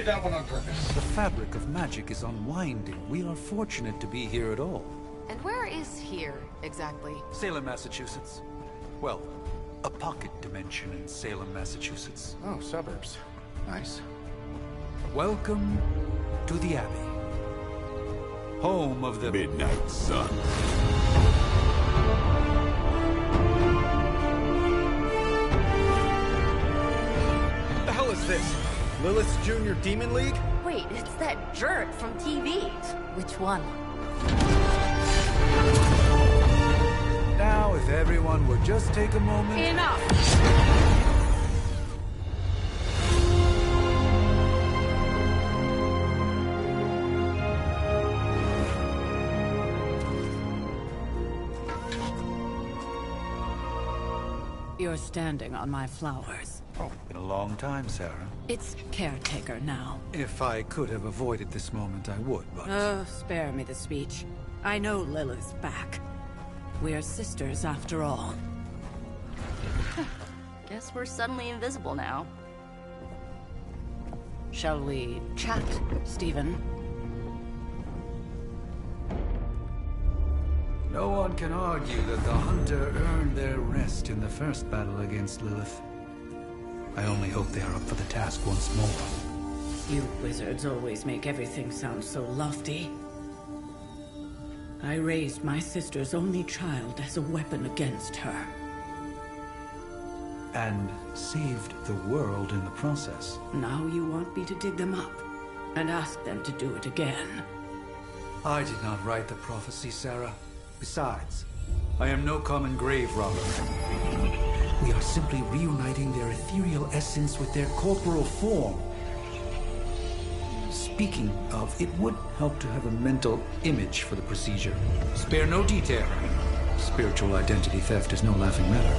did that one on purpose. The fabric of magic is unwinding. We are fortunate to be here at all. And where is here, exactly? Salem, Massachusetts. Well, a pocket dimension in Salem, Massachusetts. Oh, suburbs. Nice. Welcome to the Abbey. Home of the Midnight Sun. What the hell is this? Lilith's Junior Demon League? Wait, it's that jerk from TV. Which one? Now, if everyone would just take a moment... Enough! You're standing on my flowers. Oh, been a long time, Sarah. It's caretaker now. If I could have avoided this moment, I would, but... Oh, spare me the speech. I know Lilith's back. We're sisters after all. Guess we're suddenly invisible now. Shall we chat, Stephen? No one can argue that the Hunter earned their rest in the first battle against Lilith. I only hope they are up for the task once more. You wizards always make everything sound so lofty. I raised my sister's only child as a weapon against her. And saved the world in the process. Now you want me to dig them up and ask them to do it again. I did not write the prophecy, Sarah. Besides, I am no common grave robber. We are simply reuniting their ethereal essence with their corporal form. Speaking of, it would help to have a mental image for the procedure. Spare no detail. Spiritual identity theft is no laughing matter.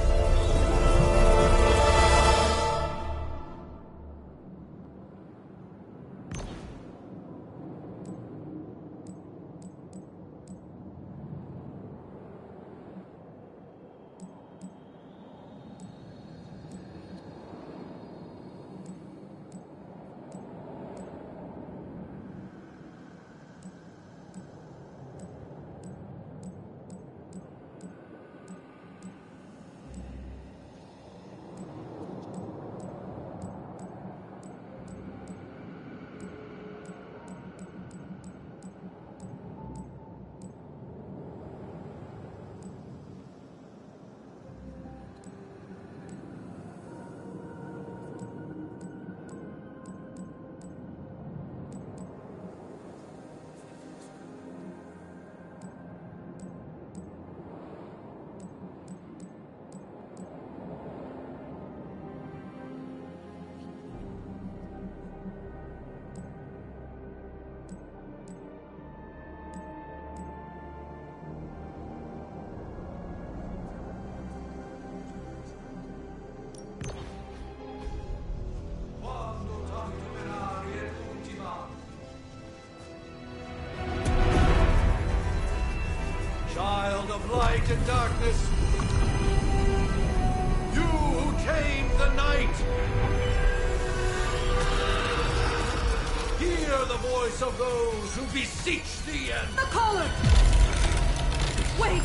Light and darkness, you who tame the night, hear the voice of those who beseech thee and... The collar! Wait!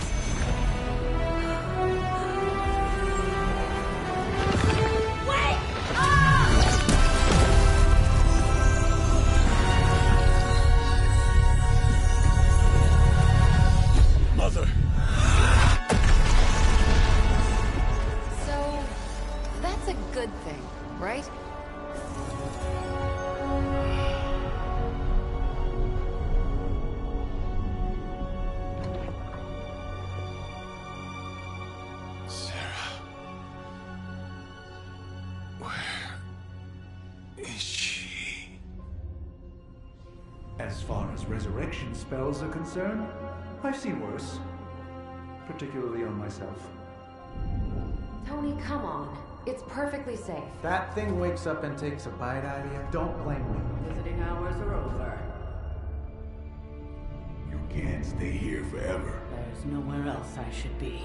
Wait! Ah! Mother. That's a good thing, right? Sarah. Where is she? As far as resurrection spells are concerned, I've seen worse. Particularly on myself. Tony, come on. It's perfectly safe. That thing wakes up and takes a bite out of you. Don't blame me. Visiting hours are over. You can't stay here forever. There's nowhere else I should be.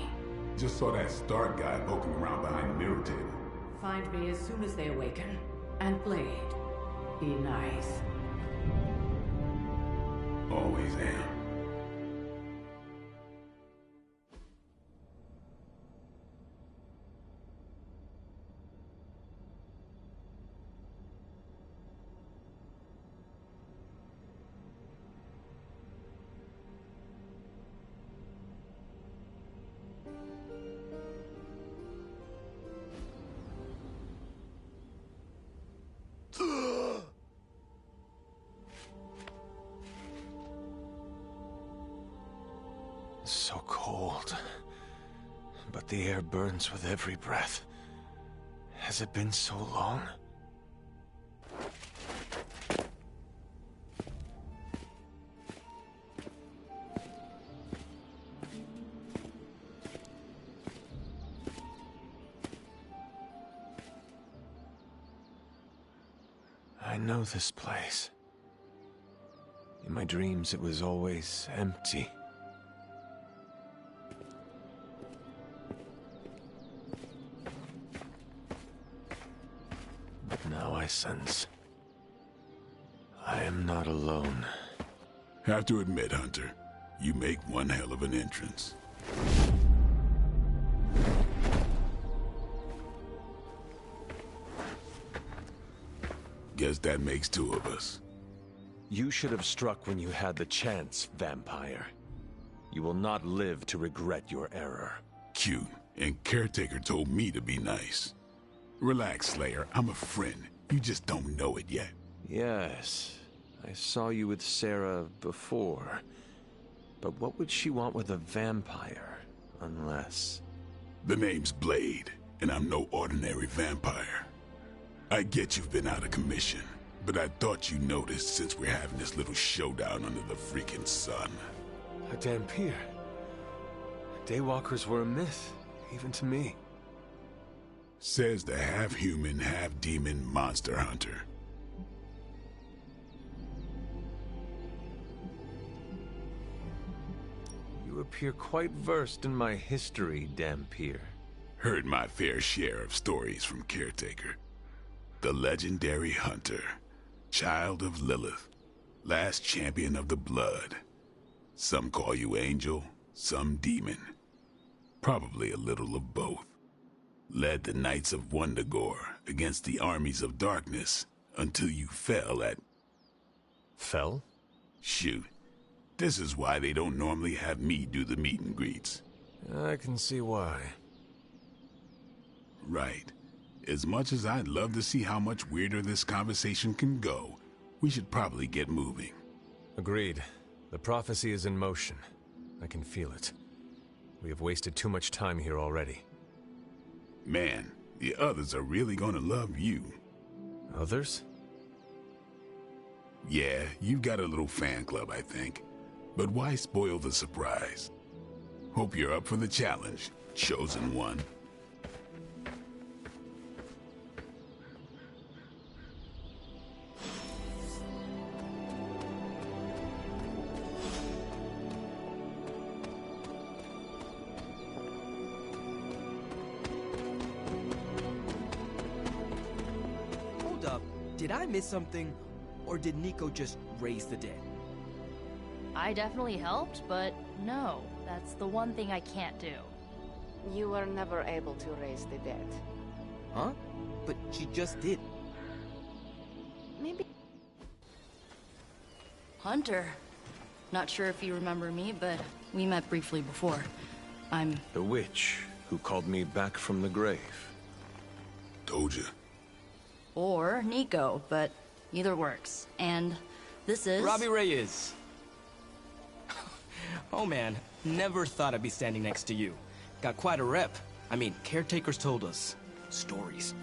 Just saw that Stark guy poking around behind the mirror table. Find me as soon as they awaken. And Blade. Be nice. Always am. So cold. But the air burns with every breath. Has it been so long? I know this place. In my dreams, it was always empty. But now I sense I am not alone. Have to admit, Hunter, you make one hell of an entrance. Guess that makes two of us. You should have struck when you had the chance, vampire. You will not live to regret your error. Cute, and Caretaker told me to be nice. Relax, Slayer. I'm a friend. You just don't know it yet. Yes, I saw you with Sarah before. But what would she want with a vampire, unless... The name's Blade, and I'm no ordinary vampire. I get you've been out of commission, but I thought you noticed since we're having this little showdown under the freaking sun. A Dhampir. Daywalkers were a myth, even to me. Says the half-human, half-demon monster hunter. You appear quite versed in my history, Dhampir. Heard my fair share of stories from Caretaker. The legendary hunter, child of Lilith, last champion of the blood. Some call you angel, some demon. Probably a little of both. Led the Knights of Wundagore against the armies of darkness until you fell at... Fell? Shoot. This is why they don't normally have me do the meet and greets. I can see why. Right. As much as I'd love to see how much weirder this conversation can go, we should probably get moving. Agreed. The prophecy is in motion. I can feel it. We have wasted too much time here already. Man, the others are really gonna love you. Others? Yeah, you've got a little fan club, I think. But why spoil the surprise? Hope you're up for the challenge, chosen one. Hold up, did I miss something? Or did Nico just raise the dead? I definitely helped, but no, that's the one thing I can't do. You were never able to raise the dead. Huh? But she just did. Maybe... Hunter. Not sure if you remember me, but we met briefly before. I'm... The witch who called me back from the grave. Told you. Or Nico, but either works. And this is... Robbie Reyes. Oh man, never thought I'd be standing next to you. Got quite a rep. I mean, caretakers told us stories.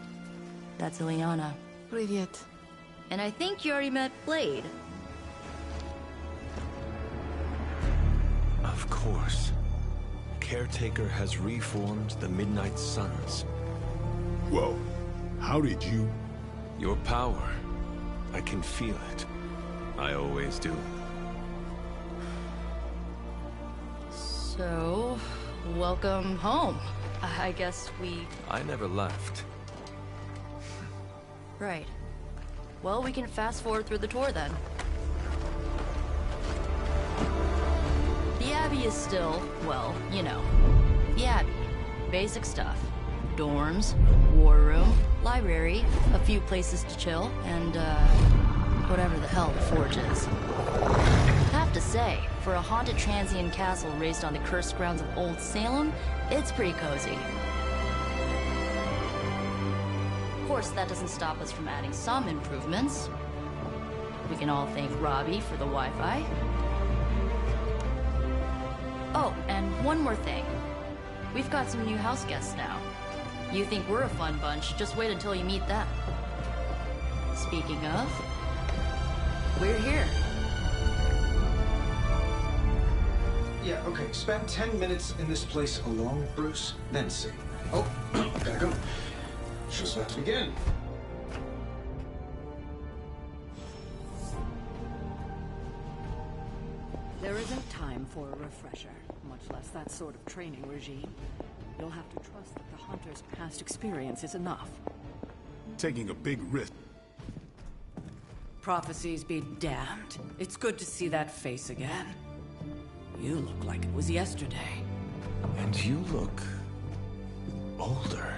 That's Ileana. Привет. And I think you already met Blade. Of course. Caretaker has reformed the Midnight Suns. Whoa, how did you... Your power. I can feel it. I always do. So, welcome home. I guess we... I never left. Right. Well, we can fast forward through the tour then. The Abbey is still, well, you know, the Abbey. Basic stuff. Dorms, war room, library, a few places to chill, and, whatever the hell the Forge is. Have to say, for a haunted transient castle raised on the cursed grounds of Old Salem, it's pretty cozy. Of course, that doesn't stop us from adding some improvements. We can all thank Robbie for the Wi-Fi. Oh, and one more thing. We've got some new house guests now. You think we're a fun bunch, just wait until you meet them. Speaking of, we're here. Yeah, okay. Spend 10 minutes in this place alone, Bruce, then see. Oh, gotta go. Show's about to begin. There isn't time for a refresher, much less that sort of training regime. You'll have to trust that the Hunter's past experience is enough. Taking a big risk. Prophecies be damned. It's good to see that face again. You look like it was yesterday. And you look older.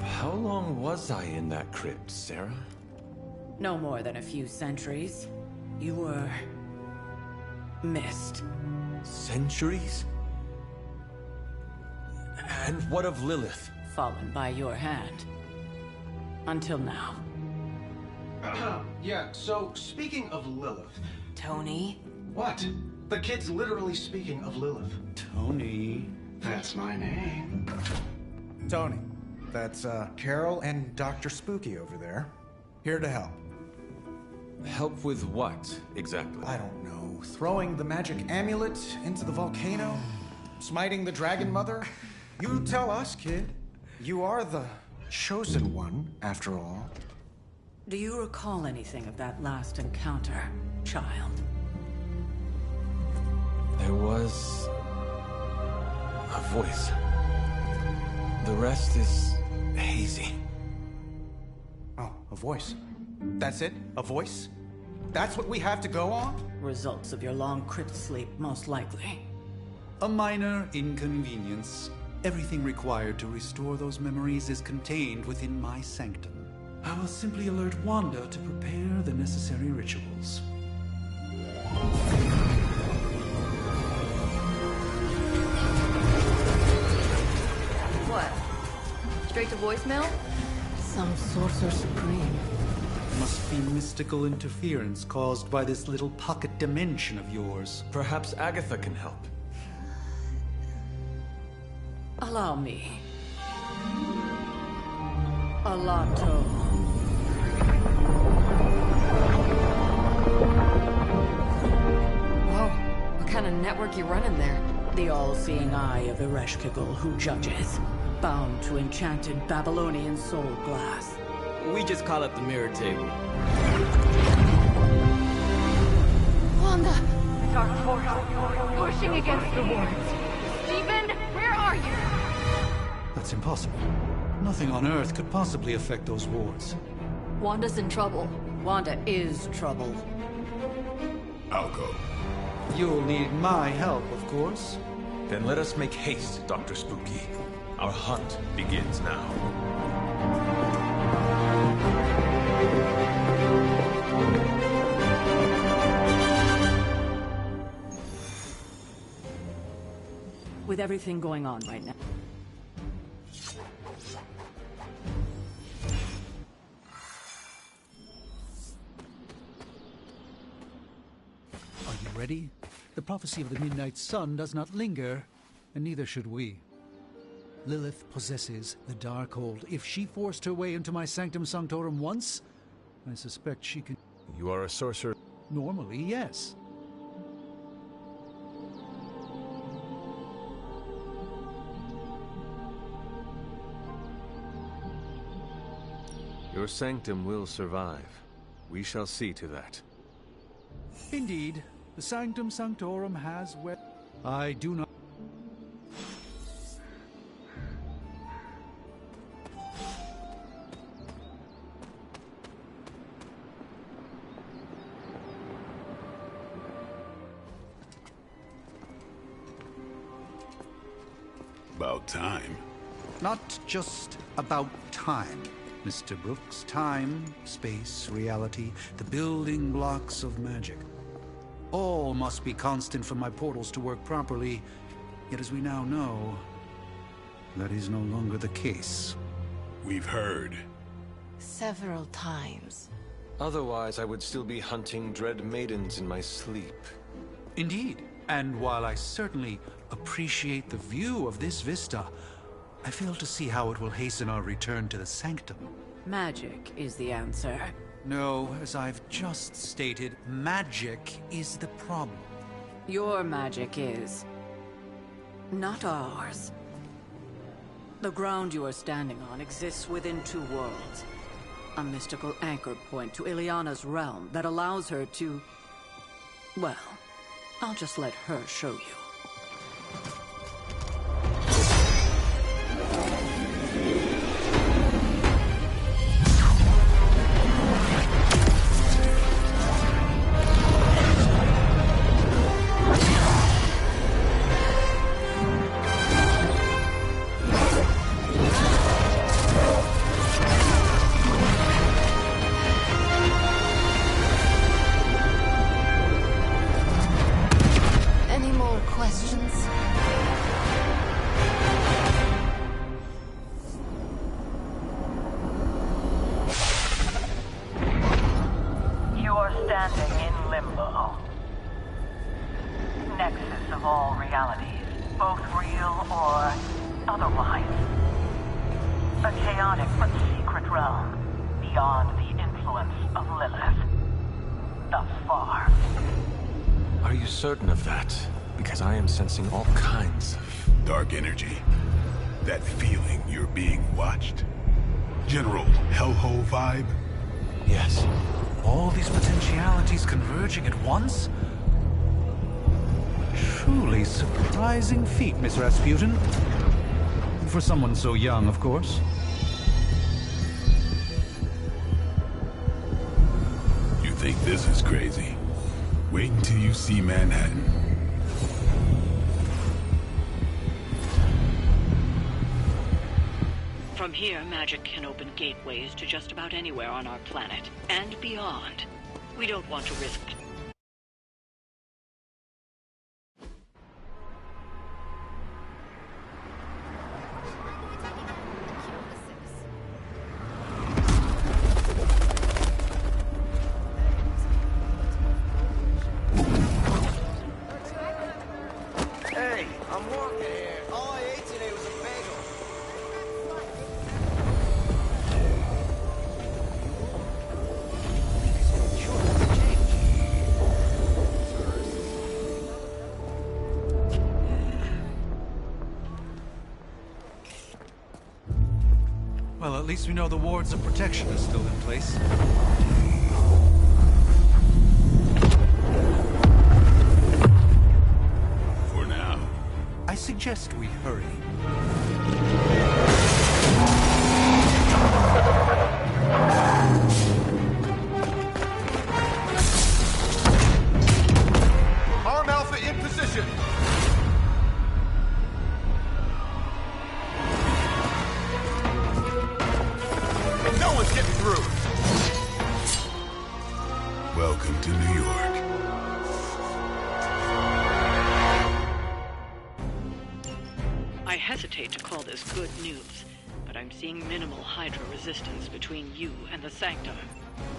How long was I in that crypt, Sarah? No more than a few centuries. You were... missed. Centuries? And what of Lilith? Fallen by your hand. Until now. Yeah, so speaking of Lilith... Tony? What? The kid's literally speaking of Lilith. Tony. That's my name. Tony. That's, Carol and Dr. Spooky over there. Here to help. Help with what, exactly? I don't know. Throwing the magic amulet into the volcano? Smiting the Dragon Mother? You tell us, kid. You are the chosen one, after all. Do you recall anything of that last encounter, child? There was... a voice. The rest is hazy. Oh, a voice. That's it? A voice? That's what we have to go on? Results of your long crypt sleep, most likely. A minor inconvenience. Everything required to restore those memories is contained within my sanctum. I will simply alert Wanda to prepare the necessary rituals. What? Straight to voicemail? Some sorcerer supreme. Must be mystical interference caused by this little pocket dimension of yours. Perhaps Agatha can help. Allow me. Alato. Whoa, what kind of network you running there? The all-seeing eye of Ereshkigal who judges. Bound to enchanted Babylonian soul glass. We just call it the mirror table. Wanda! Dark force, pushing against the wards. Stephen, where are you? That's impossible. Nothing on Earth could possibly affect those wards. Wanda's in trouble. Wanda is trouble. I'll go. You'll need my help, of course. Then let us make haste, Dr. Spooky. Our hunt begins now. With everything going on right now. Are you ready? The prophecy of the Midnight Sun does not linger, and neither should we. Lilith possesses the Darkhold. If she forced her way into my Sanctum Sanctorum once, I suspect she can... You are a sorcerer? Normally, yes. Your sanctum will survive. We shall see to that. Indeed, the Sanctum Sanctorum has I do not... About time. Not just about time, Mr. Brooks. Time, space, reality, the building blocks of magic. All must be constant for my portals to work properly. Yet as we now know, that is no longer the case. We've heard. Several times. Otherwise, I would still be hunting dread maidens in my sleep. Indeed. And while I certainly appreciate the view of this vista, I fail to see how it will hasten our return to the Sanctum. Magic is the answer. No, as I've just stated, magic is the problem. Your magic is... not ours. The ground you are standing on exists within two worlds. A mystical anchor point to Ileana's realm that allows her to... well, I'll just let her show you. Certain of that, because I am sensing all kinds of... dark energy. That feeling you're being watched. General hellhole vibe? Yes. All these potentialities converging at once? Truly surprising feat, Miss Rasputin. For someone so young, of course. You think this is crazy? Wait until you see Manhattan. From here, magic can open gateways to just about anywhere on our planet, and beyond. We don't want to risk... Well, at least we know the wards of protection are still in place. For now. I suggest we hurry. Arm Alpha in position! No one's getting through! Welcome to New York. I hesitate to call this good news, but I'm seeing minimal Hydra resistance between you and the Sanctum.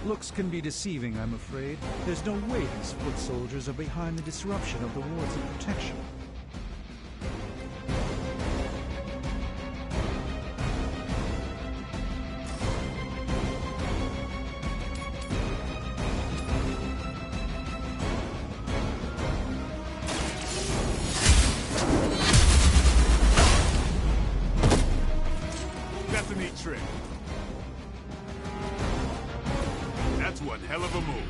Looks can be deceiving, I'm afraid. There's no way these foot soldiers are behind the disruption of the wards of protection. That's a neat trick. That's one hell of a move.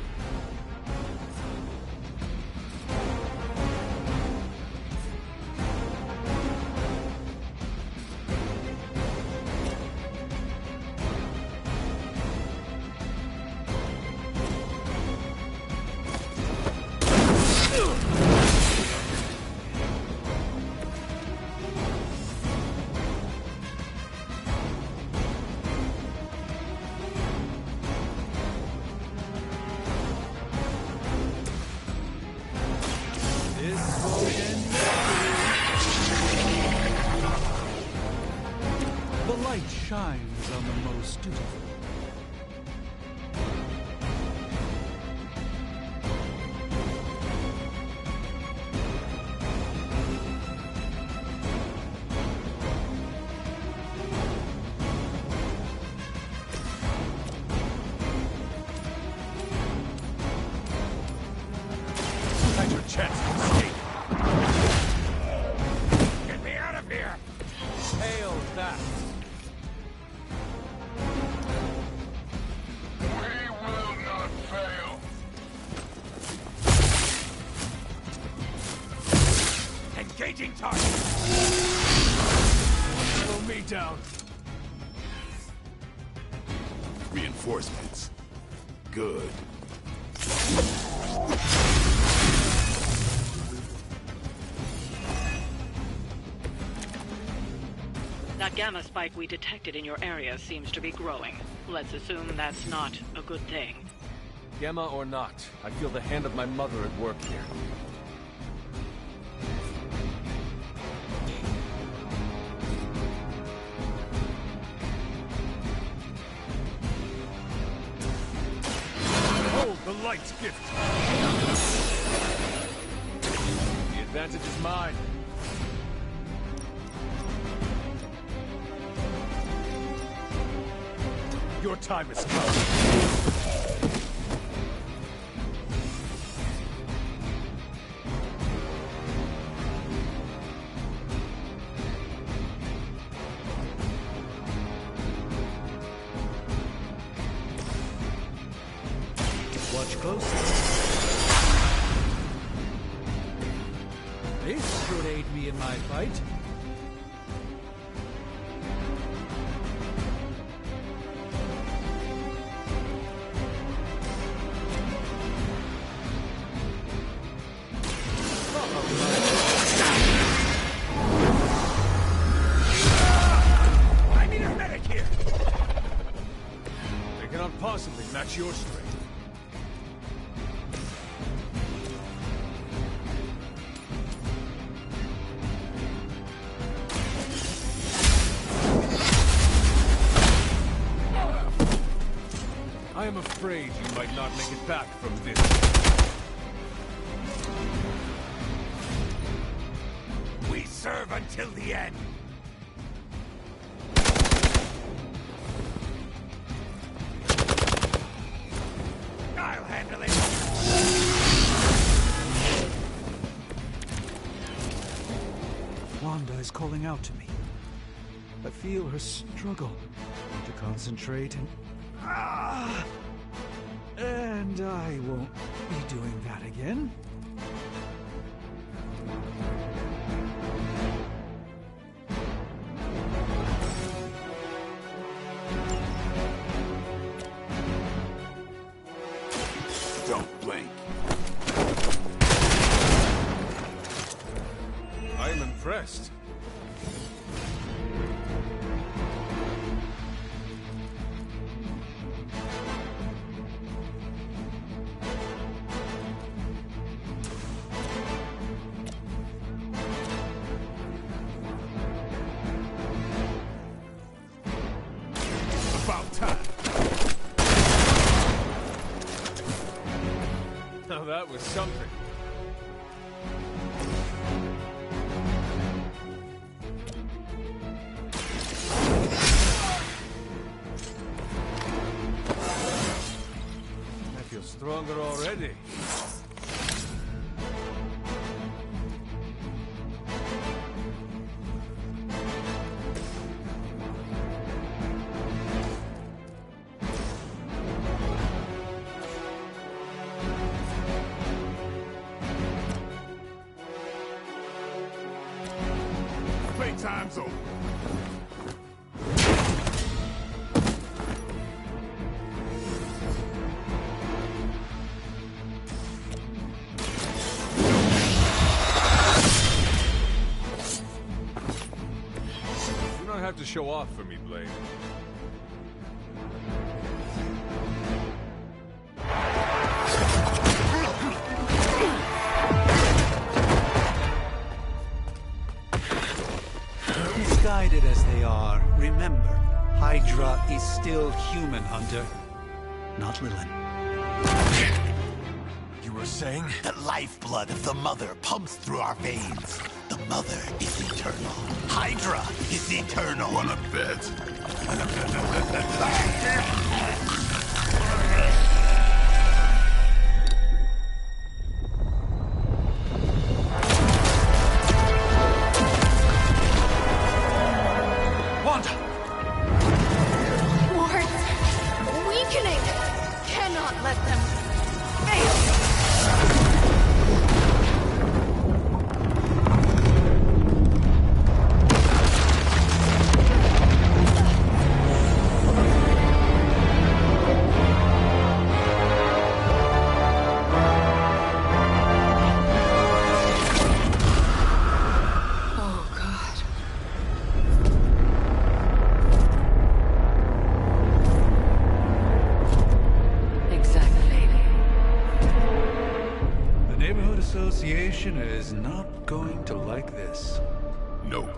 light shines on the most dutiful. Had your chance to escape. Get me out of here! Hail that! We will not fail. Engaging target. Slow me down. Reinforcements. Good. That gamma spike we detected in your area seems to be growing. Let's assume that's not a good thing. Gamma or not, I feel the hand of my mother at work here. Hold the light's gift. The advantage is mine. Your time has come. Watch closely. This should aid me in my fight. I need a medic here. They cannot possibly match your strength. I am afraid you might not make it back from this. We serve until the end. I'll handle it. Wanda is calling out to me. I feel her struggle to concentrate and... And I won't be doing that again. Don't blink. I am impressed. About time. Now that was something. I feel stronger already. Playtime's over. You don't have to show off for me, Blade. This guy misguided as they are, remember, Hydra is still human, Hunter. Not Lilin. You were saying? The lifeblood of the Mother pumps through our veins. The Mother is eternal. Hydra is eternal. Wanna bet? Wanda! Wards! Weakening! Cannot let them fail! Association is not going to like this. Nope.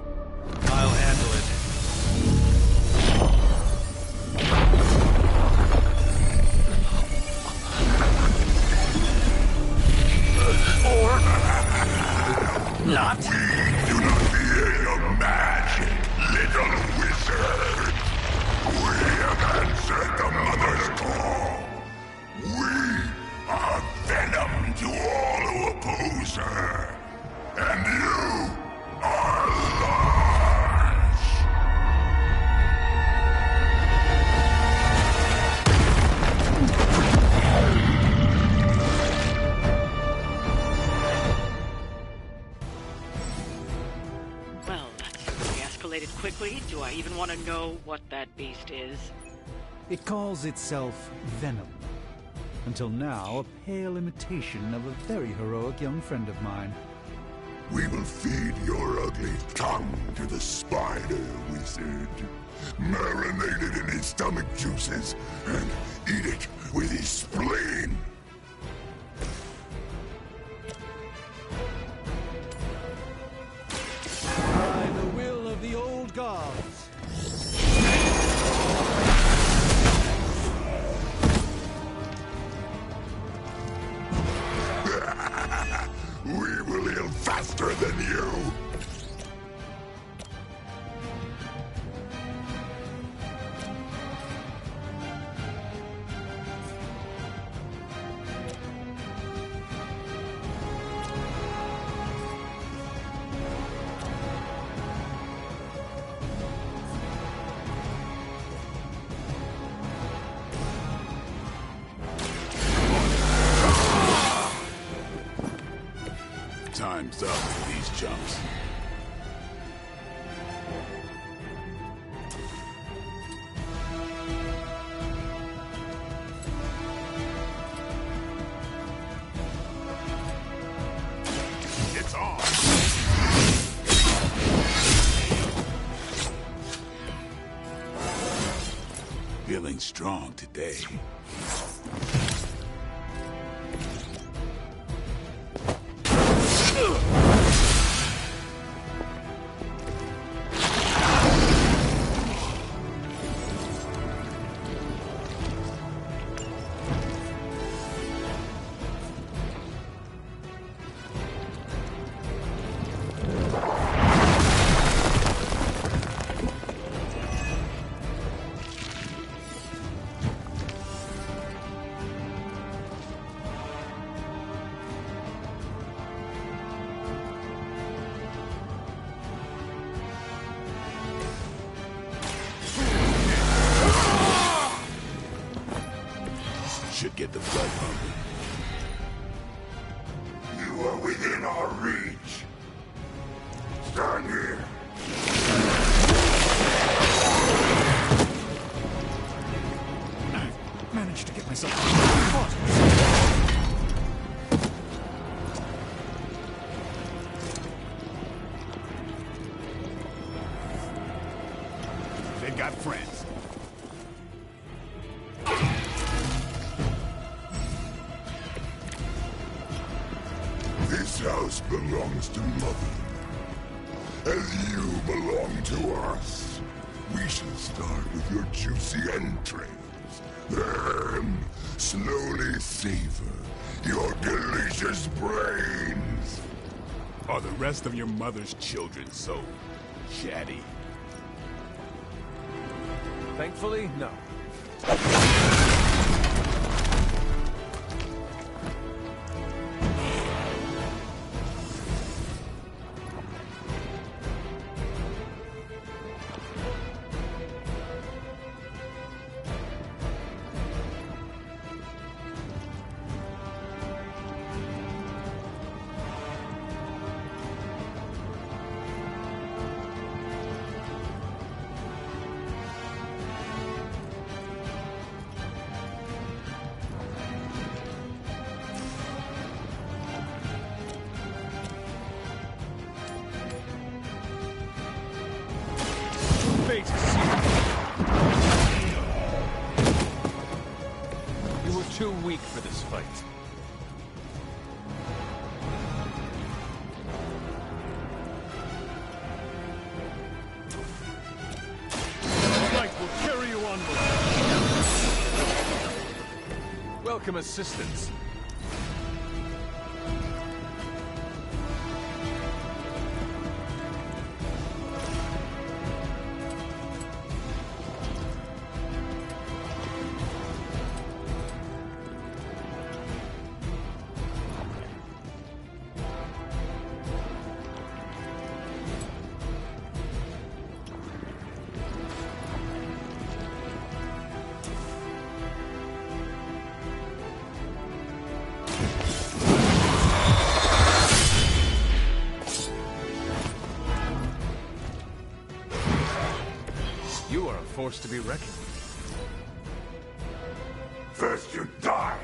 I'll handle it. Or not. We do not fear your magic, little wizard. We have answered the Mother's call. We are venom to all who oppose her. And you are large. Well, that certainly escalated quickly. Do I even want to know what that beast is? It calls itself Venom. Until now, a pale imitation of a very heroic young friend of mine. We will feed your ugly tongue to the spider wizard. Marinate it in his stomach juices and eat it with his spleen. By the will of the old gods. We will heal faster than you. Time's up with these chumps. It's on. Feeling strong today. Should get the blood pumping. You are within our reach. Stand here. I managed to get myself caught. They got friends. This house belongs to Mother. as you belong to us. We shall start with your juicy entrails, then slowly savor your delicious brains. Are the rest of your mother's children so chatty? Thankfully, no. You were too weak for this fight. Light will carry you onward. Welcome assistance. You are a force to be reckoned with. First you die,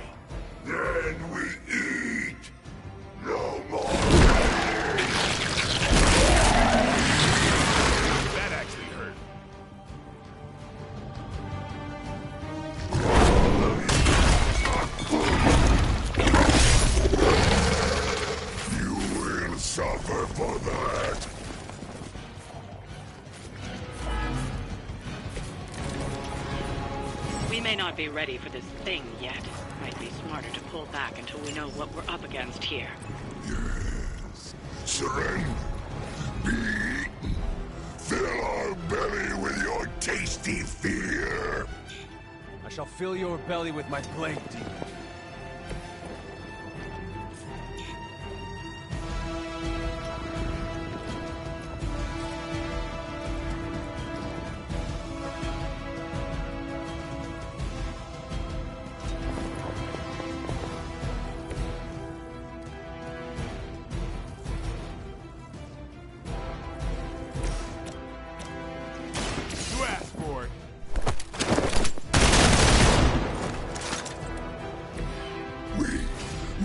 then we eat. No more. That actually hurt. You will suffer for that. We may not be ready for this thing yet. Might be smarter to pull back until we know what we're up against here. Yes. Surrender. Be eaten. Fill our belly with your tasty fear. I shall fill your belly with my plague demon. You asked for it. We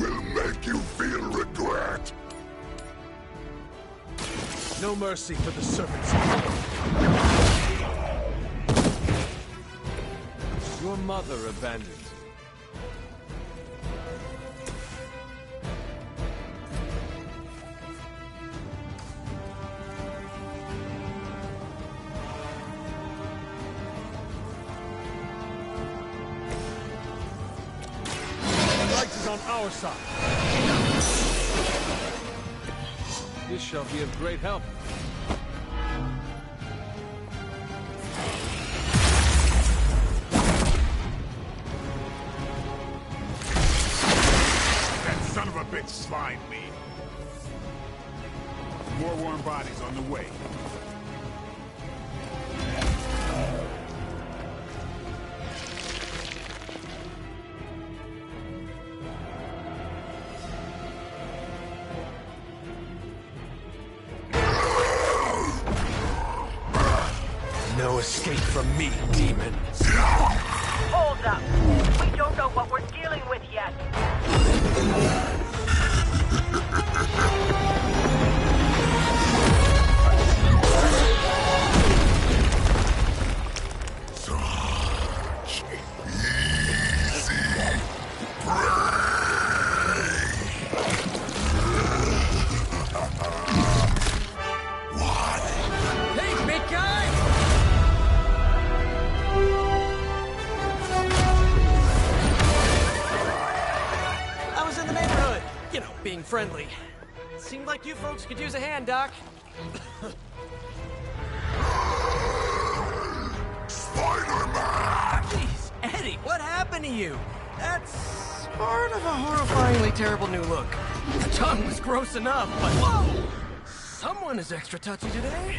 will make you feel regret. No mercy for the servants. Your mother abandoned you. Light is on our side. This shall be of great help. That son of a bitch slimed me. More warm bodies on the way. No escape from me, demon. Hold up. We don't know what we're dealing with yet. Such easy prey. Why and friendly. Seemed like you folks could use a hand, Doc. Spider-Man! Jeez, Eddie, what happened to you? That's part of a horrifyingly terrible new look. The tongue was gross enough, but whoa! Someone is extra touchy today.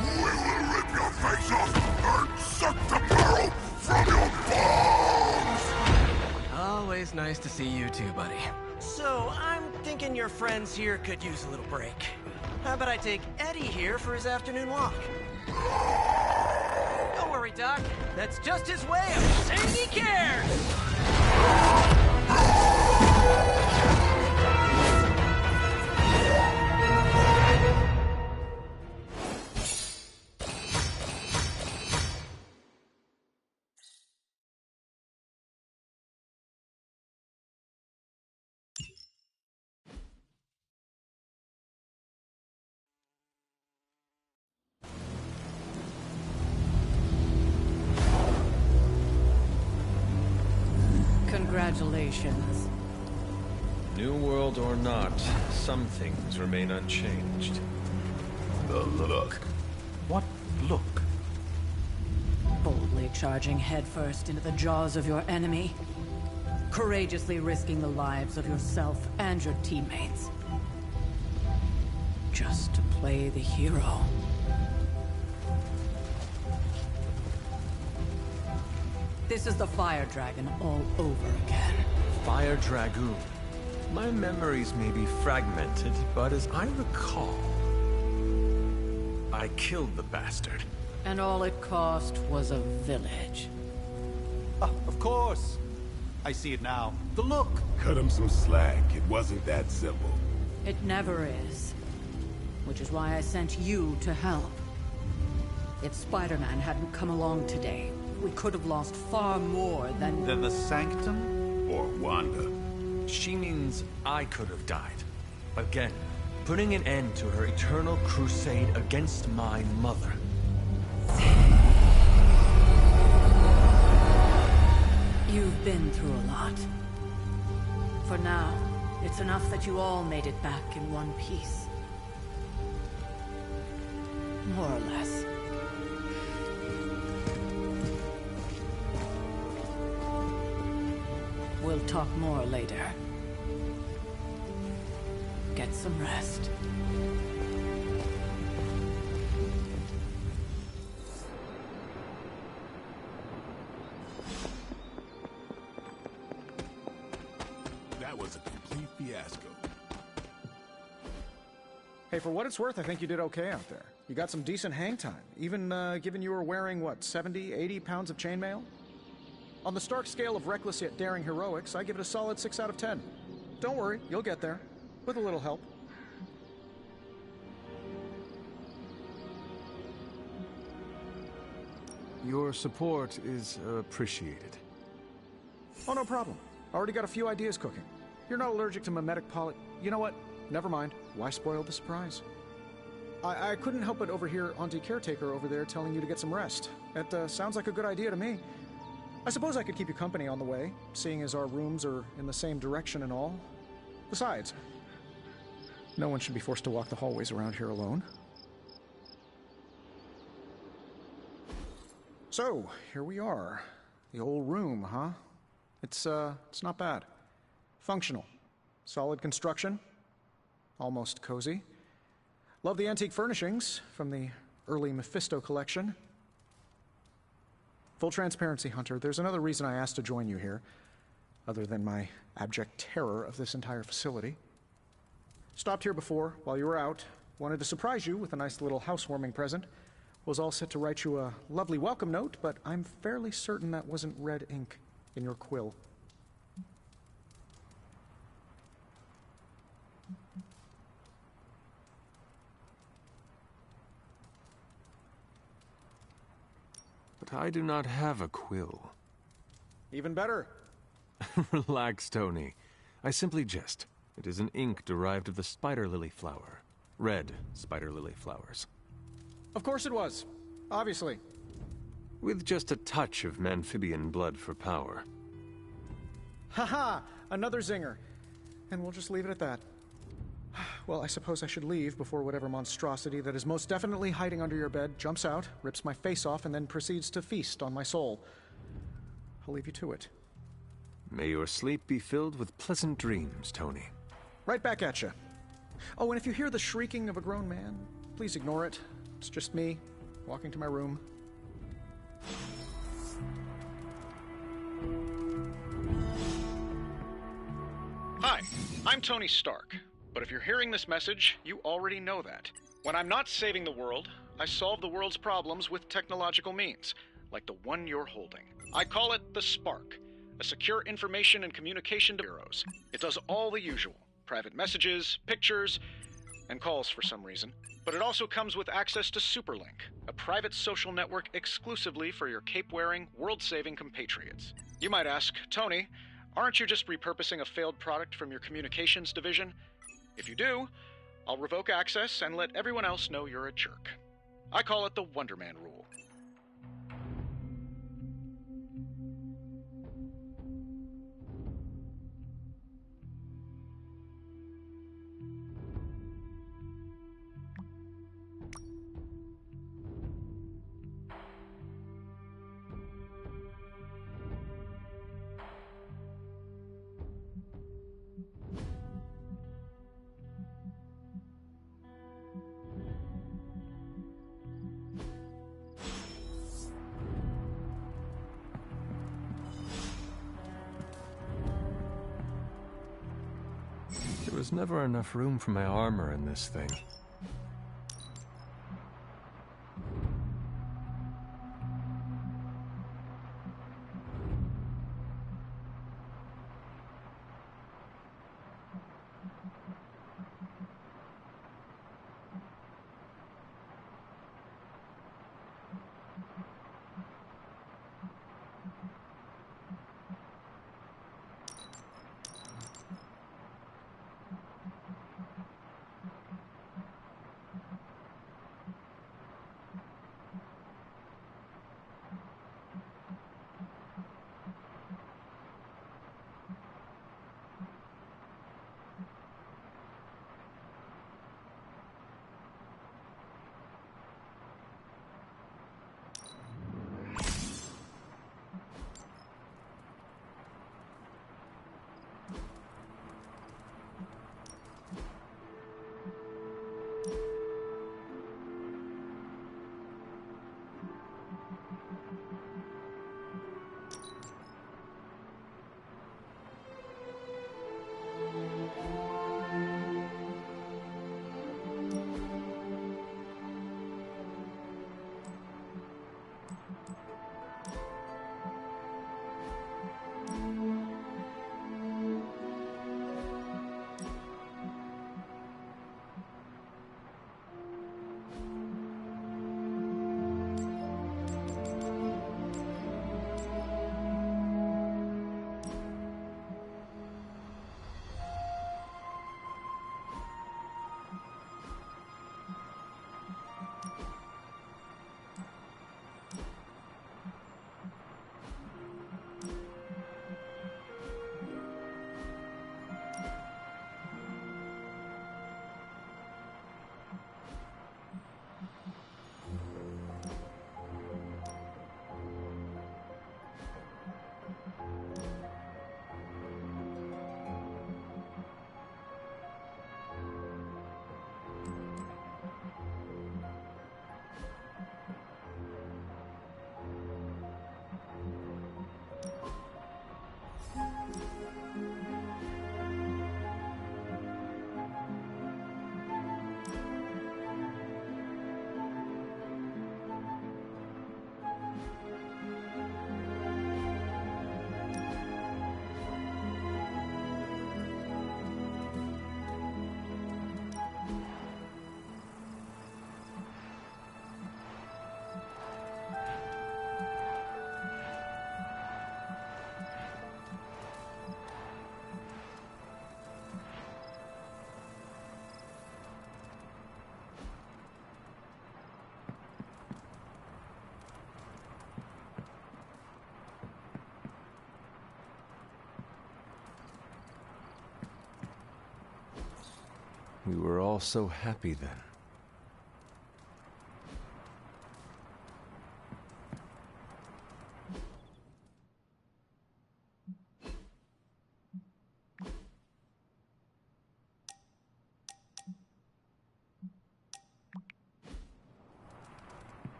We will rip your face off and suck the marrow from your bones! Always nice to see you too, buddy. So, I'm thinking your friends here could use a little break. How about I take Eddie here for his afternoon walk? Don't worry, Doc. That's just his way of saying he cares! Congratulations. New world or not, some things remain unchanged. The look. What look? Boldly charging headfirst into the jaws of your enemy. Courageously risking the lives of yourself and your teammates. Just to play the hero. This is the Fire Dragon all over again. Fire Dragoon. My memories may be fragmented, but as I recall, I killed the bastard. And all it cost was a village. Of course. I see it now. The look. Cut him some slack. It wasn't that simple. It never is. Which is why I sent you to help. If Spider-Man hadn't come along today, we could have lost far more than... Than the Sanctum? Or Wanda. She means I could have died. Again, putting an end to her eternal crusade against my mother. You've been through a lot. For now, it's enough that you all made it back in one piece. More or less. We'll talk more later. Get some rest. That was a complete fiasco. Hey, for what it's worth, I think you did okay out there. You got some decent hang time, even given you were wearing, what, 70, 80 pounds of chainmail? On the Stark scale of reckless yet daring heroics, I give it a solid 6 out of 10. Don't worry, you'll get there. With a little help. Your support is appreciated. Oh, no problem. Already got a few ideas cooking. You're not allergic to mimetic poly... You know what? Never mind. Why spoil the surprise? I couldn't help but overhear Auntie Caretaker over there telling you to get some rest. That sounds like a good idea to me. I suppose I could keep you company on the way, seeing as our rooms are in the same direction and all. Besides, no one should be forced to walk the hallways around here alone. So, here we are. The old room, huh? It's not bad. Functional. Solid construction. Almost cozy. Love the antique furnishings from the early Mephisto collection. Full transparency, Hunter, there's another reason I asked to join you here, other than my abject terror of this entire facility. Stopped here before, while you were out, wanted to surprise you with a nice little housewarming present. Was all set to write you a lovely welcome note, but I'm fairly certain that wasn't red ink in your quill. But I do not have a quill. Even better. Relax, Tony. I simply jest. It is an ink derived of the spider lily flower. Red spider lily flowers. Of course it was. Obviously. With just a touch of amphibian blood for power. Haha! Another zinger. And we'll just leave it at that. well, I suppose I should leave before whatever monstrosity that is most definitely hiding under your bed jumps out, rips my face off, and then proceeds to feast on my soul. I'll leave you to it. May your sleep be filled with pleasant dreams, Tony. Right back at you. Oh, and if you hear the shrieking of a grown man, please ignore it. It's just me, walking to my room. Hi, I'm Tony Stark. But if you're hearing this message, you already know that. When I'm not saving the world, I solve the world's problems with technological means, like the one you're holding. I call it the Spark, a secure information and communication bureaus. It does all the usual, private messages, pictures, and calls for some reason. But it also comes with access to Superlink, a private social network exclusively for your cape-wearing, world-saving compatriots. You might ask, Tony, aren't you just repurposing a failed product from your communications division? If you do, I'll revoke access and let everyone else know you're a jerk. I call it the Wonder Man rule. There was never enough room for my armor in this thing. We were all so happy then.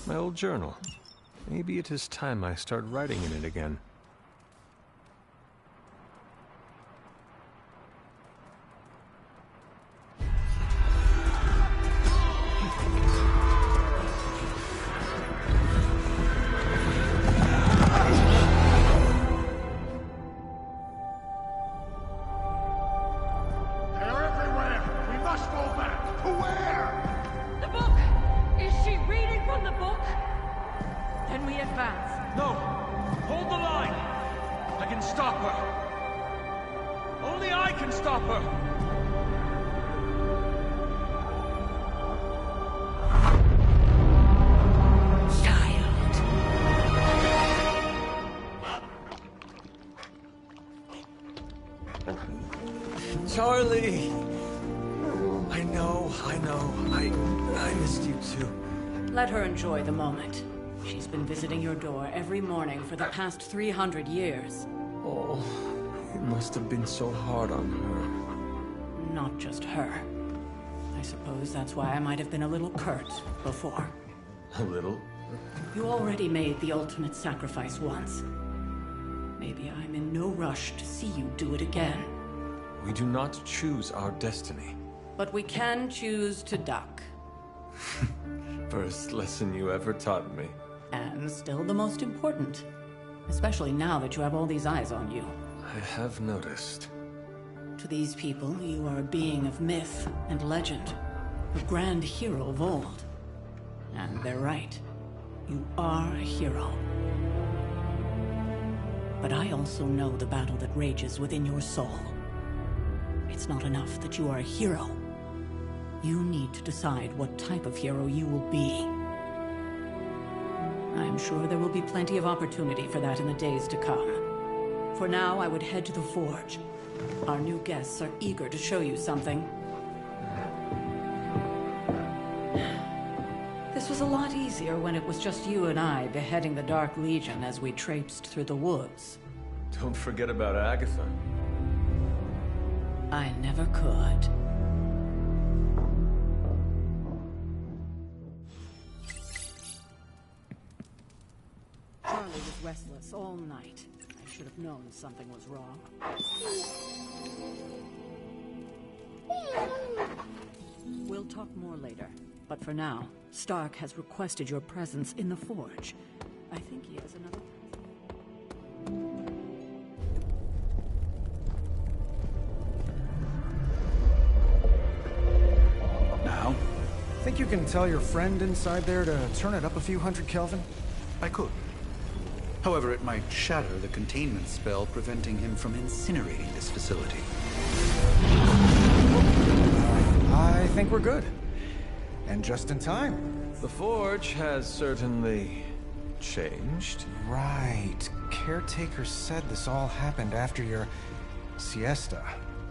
My old journal. Maybe it is time I start writing in it again. They're everywhere! We must go back! To where? The book! Is she reading from the book? Then we advance. No! Hold the line! I can stop her! Only I can stop her! Charlie! I know. I missed you too. Let her enjoy the moment. She's been visiting your door every morning for the past 300 years. Oh, it must have been so hard on her. Not just her. I suppose that's why I might have been a little curt before. A little? You already made the ultimate sacrifice once. Maybe I'm in no rush to see you do it again. We do not choose our destiny. But we can choose to duck. First lesson you ever taught me. And still the most important. Especially now that you have all these eyes on you. I have noticed. To these people, you are a being of myth and legend. A grand hero of old. And they're right. You are a hero. But I also know the battle that rages within your soul. It's not enough that you are a hero. You need to decide what type of hero you will be. I'm sure there will be plenty of opportunity for that in the days to come. For now, I would head to the Forge. Our new guests are eager to show you something. This was a lot easier when it was just you and I beheading the Dark Legion as we traipsed through the woods. Don't forget about Agatha. I never could. Charlie was restless all night. I should have known something was wrong. We'll talk more later. But for now, Stark has requested your presence in the Forge. I think he has another... Now? Think you can tell your friend inside there to turn it up a few hundred Kelvin? I could. However, it might shatter the containment spell preventing him from incinerating this facility. I think we're good. And just in time. The Forge has certainly changed. Right. Caretaker said this all happened after your siesta.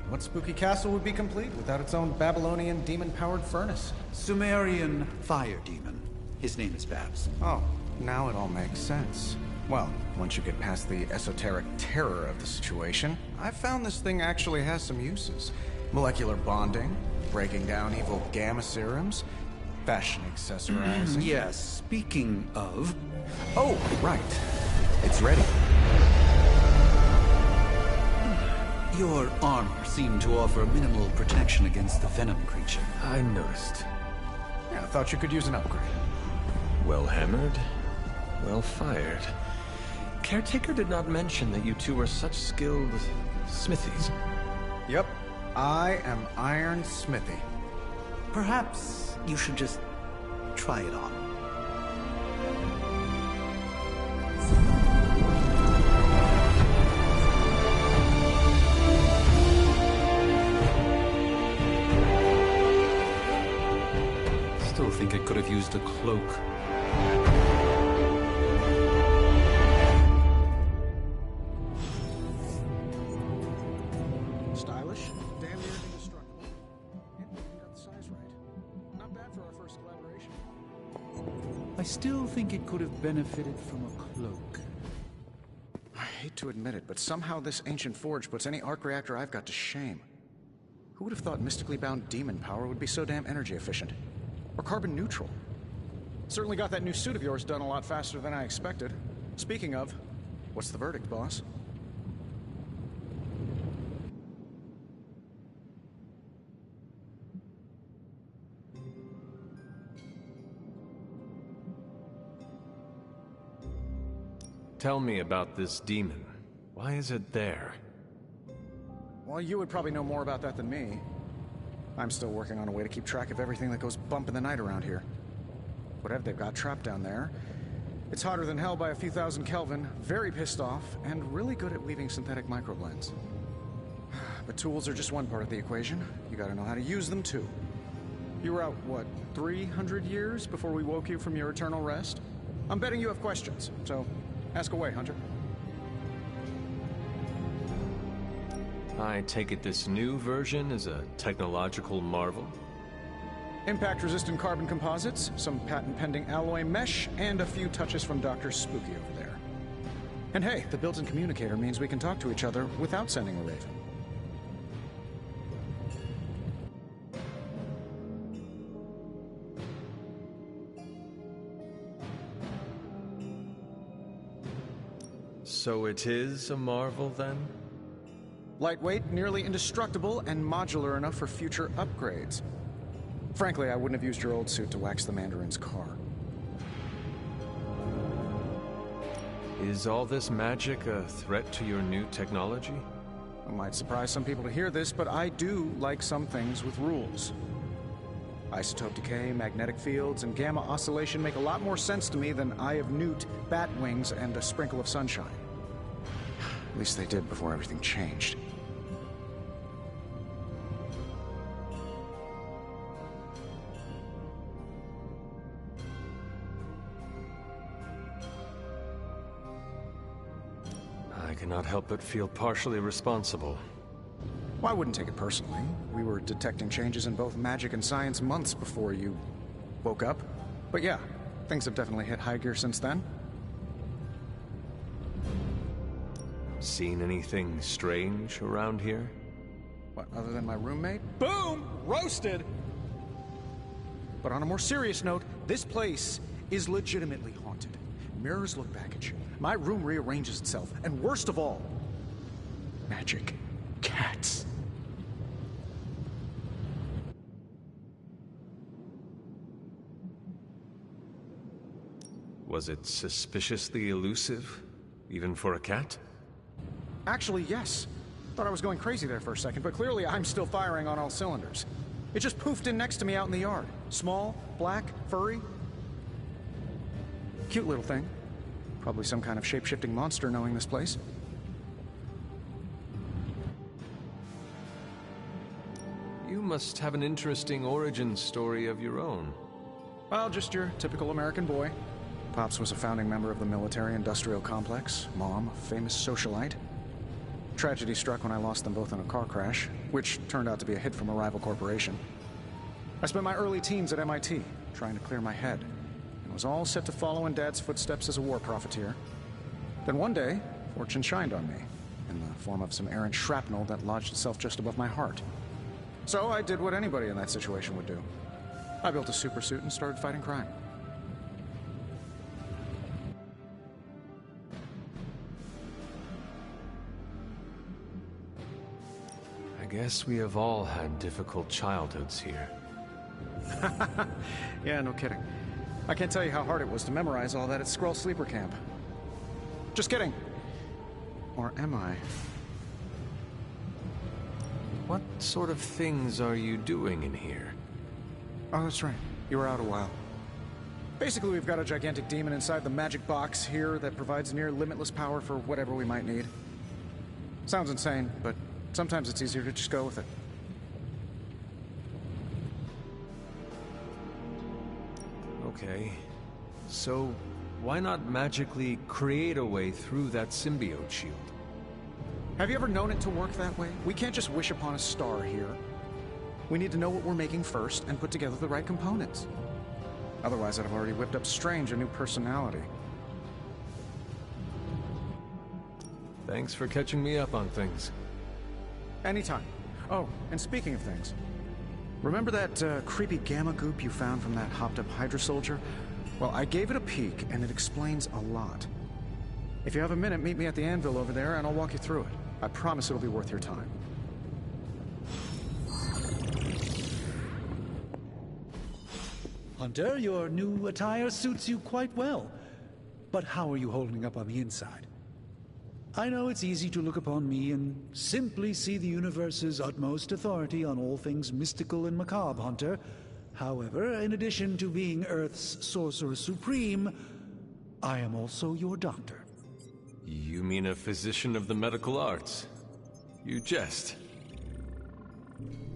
What spooky castle would be complete without its own Babylonian demon-powered furnace? Sumerian fire demon. His name is Babs. Oh, now it all makes sense. Well, once you get past the esoteric terror of the situation, I've found this thing actually has some uses. Molecular bonding, breaking down evil gamma serums, fashion accessorizing. Yes, speaking of... Oh, right. It's ready. Your armor seemed to offer minimal protection against the venom creature. I noticed. Yeah, I thought you could use an upgrade. Well hammered, well fired. Caretaker did not mention that you two are such skilled smithies. Yep. I am Iron Smithy. Perhaps you should just try it on. Still think it could have used a cloak. Stylish, damn near indestructible. And we got the size right. Not bad for our first collaboration. I still think it could have benefited from a cloak. I hate to admit it, but somehow this ancient forge puts any arc reactor I've got to shame. Who would have thought mystically bound demon power would be so damn energy efficient? Or carbon neutral? Certainly got that new suit of yours done a lot faster than I expected. Speaking of, what's the verdict, boss? Tell me about this demon. Why is it there? Well, you would probably know more about that than me. I'm still working on a way to keep track of everything that goes bump in the night around here. Whatever they've got trapped down there, it's hotter than hell by a few thousand Kelvin, very pissed off, and really good at weaving synthetic microblends. But tools are just one part of the equation. You gotta know how to use them too. You were out, what, 300 years before we woke you from your eternal rest? I'm betting you have questions, so ask away, Hunter. I take it this new version is a technological marvel? Impact-resistant carbon composites, some patent-pending alloy mesh, and a few touches from Dr. Spooky over there. And hey, the built-in communicator means we can talk to each other without sending a raven. So it is a marvel, then? Lightweight, nearly indestructible, and modular enough for future upgrades. Frankly, I wouldn't have used your old suit to wax the Mandarin's car. Is all this magic a threat to your new technology? It might surprise some people to hear this, but I do like some things with rules. Isotope decay, magnetic fields, and gamma oscillation make a lot more sense to me than Eye of Newt, bat wings, and a sprinkle of sunshine. At least they did before everything changed. I cannot help but feel partially responsible. Well, I wouldn't take it personally. We were detecting changes in both magic and science months before you woke up. But yeah, things have definitely hit high gear since then. Seen anything strange around here? What, other than my roommate? Boom! Roasted! But on a more serious note, this place is legitimately haunted. Mirrors look back at you. My room rearranges itself. And worst of all, magic cats. Was it suspiciously elusive, even for a cat? Actually, yes. Thought I was going crazy there for a second, but clearly I'm still firing on all cylinders. It just poofed in next to me out in the yard. Small, black, furry. Cute little thing. Probably some kind of shape-shifting monster knowing this place. You must have an interesting origin story of your own. Well, just your typical American boy. Pops was a founding member of the military-industrial complex. Mom, a famous socialite. Tragedy struck when I lost them both in a car crash, which turned out to be a hit from a rival corporation. I spent my early teens at MIT, trying to clear my head, and was all set to follow in Dad's footsteps as a war profiteer. Then one day, fortune shined on me, in the form of some errant shrapnel that lodged itself just above my heart. So I did what anybody in that situation would do. I built a supersuit and started fighting crime. I guess we have all had difficult childhoods here. Yeah, no kidding. I can't tell you how hard it was to memorize all that at Skrull Sleeper Camp. Just kidding. Or am I? What sort of things are you doing in here? Oh, that's right. You were out a while. Basically, we've got a gigantic demon inside the magic box here that provides near limitless power for whatever we might need. Sounds insane, but sometimes it's easier to just go with it. Okay. So, why not magically create a way through that symbiote shield? Have you ever known it to work that way? We can't just wish upon a star here. We need to know what we're making first and put together the right components. Otherwise, I'd have already whipped up Strange a new personality. Thanks for catching me up on things. Anytime. Oh, and speaking of things, remember that creepy gamma goop you found from that hopped-up Hydra soldier? Well, I gave it a peek, and it explains a lot. If you have a minute, meet me at the anvil over there, and I'll walk you through it. I promise it'll be worth your time. Hunter, your new attire suits you quite well. But how are you holding up on the inside? I know it's easy to look upon me and simply see the universe's utmost authority on all things mystical and macabre, Hunter. However, in addition to being Earth's Sorcerer Supreme, I am also your doctor. You mean a physician of the medical arts? You jest.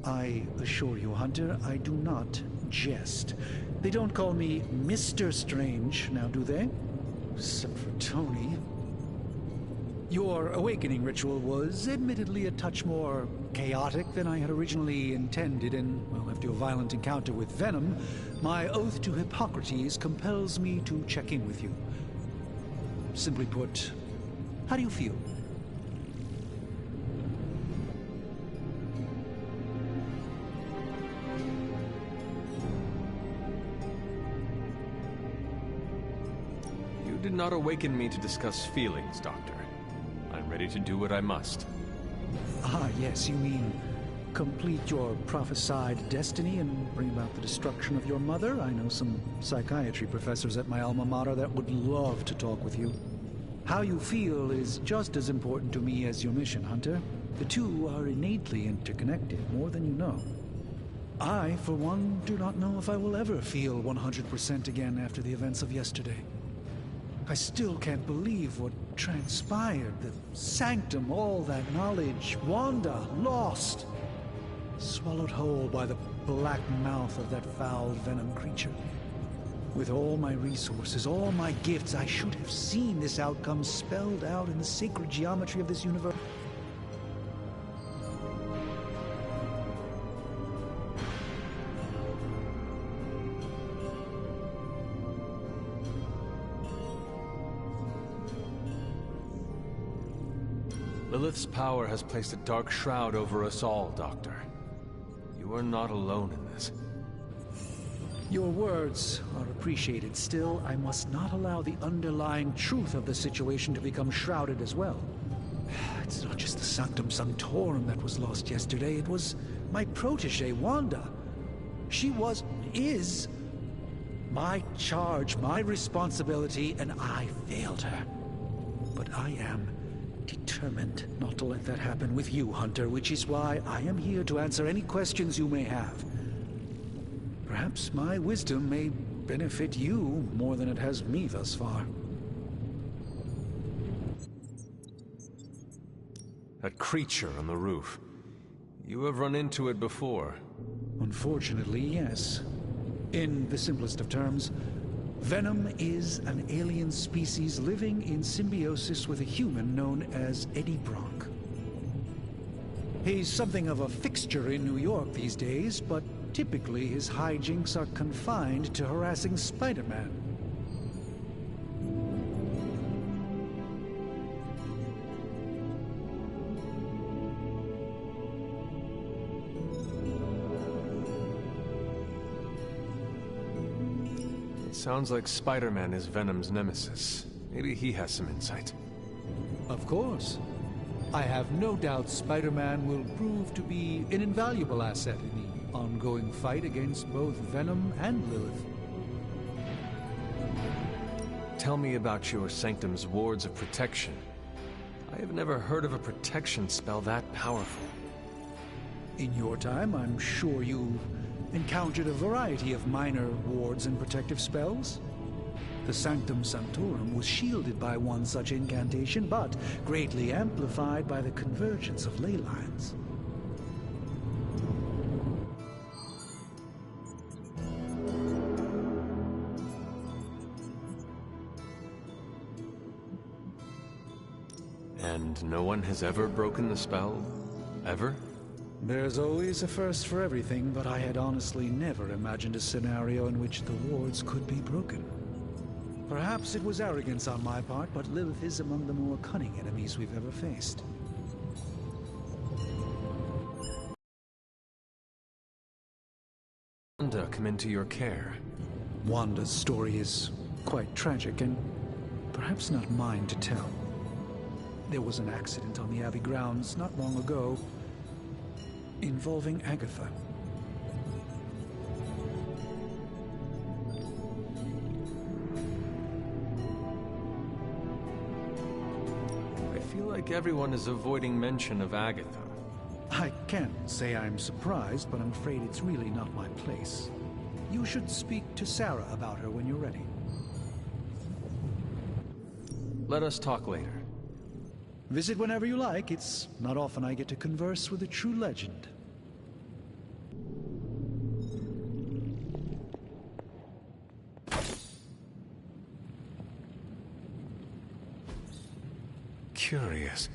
I assure you, Hunter, I do not jest. They don't call me Mr. Strange, now do they? Except for Tony. Your awakening ritual was admittedly a touch more chaotic than I had originally intended, and, well, after your violent encounter with Venom, my oath to Hippocrates compels me to check in with you. Simply put, how do you feel? You did not awaken me to discuss feelings, Doctor. I'm ready to do what I must. Ah, yes, you mean complete your prophesied destiny and bring about the destruction of your mother? I know some psychiatry professors at my alma mater that would love to talk with you. How you feel is just as important to me as your mission, Hunter. The two are innately interconnected, more than you know. I, for one, do not know if I will ever feel 100% again after the events of yesterday. I still can't believe what transpired. The sanctum, all that knowledge, Wanda, lost. Swallowed whole by the black mouth of that foul venom creature. With all my resources, all my gifts, I should have seen this outcome spelled out in the sacred geometry of this universe. Lilith's power has placed a dark shroud over us all, Doctor. You are not alone in this. Your words are appreciated. Still, I must not allow the underlying truth of the situation to become shrouded as well. It's not just the Sanctum Sanctorum that was lost yesterday. It was my protege, Wanda. She is my charge, my responsibility, and I failed her. But I am determined not to let that happen with you, Hunter, which is why I am here to answer any questions you may have. Perhaps my wisdom may benefit you more than it has me thus far. That creature on the roof. You have run into it before. Unfortunately, yes. In the simplest of terms, Venom is an alien species living in symbiosis with a human known as Eddie Brock. He's something of a fixture in New York these days, but typically his hijinks are confined to harassing Spider-Man. Sounds like Spider-Man is Venom's nemesis. Maybe he has some insight. Of course. I have no doubt Spider-Man will prove to be an invaluable asset in the ongoing fight against both Venom and Lilith. Tell me about your Sanctum's wards of protection. I have never heard of a protection spell that powerful. In your time, I'm sure you've encountered a variety of minor wards and protective spells. The Sanctum Sanctorum was shielded by one such incantation, but greatly amplified by the convergence of ley lines. And no one has ever broken the spell? Ever? There's always a first for everything, but I had honestly never imagined a scenario in which the wards could be broken. Perhaps it was arrogance on my part, but Lilith is among the more cunning enemies we've ever faced. Wanda come into your care. Wanda's story is quite tragic and perhaps not mine to tell. There was an accident on the Abbey grounds not long ago involving Agatha. I feel like everyone is avoiding mention of Agatha. I can't say I'm surprised, but I'm afraid it's really not my place. You should speak to Sarah about her when you're ready. Let us talk later. Visit whenever you like. It's not often I get to converse with a true legend. Curious.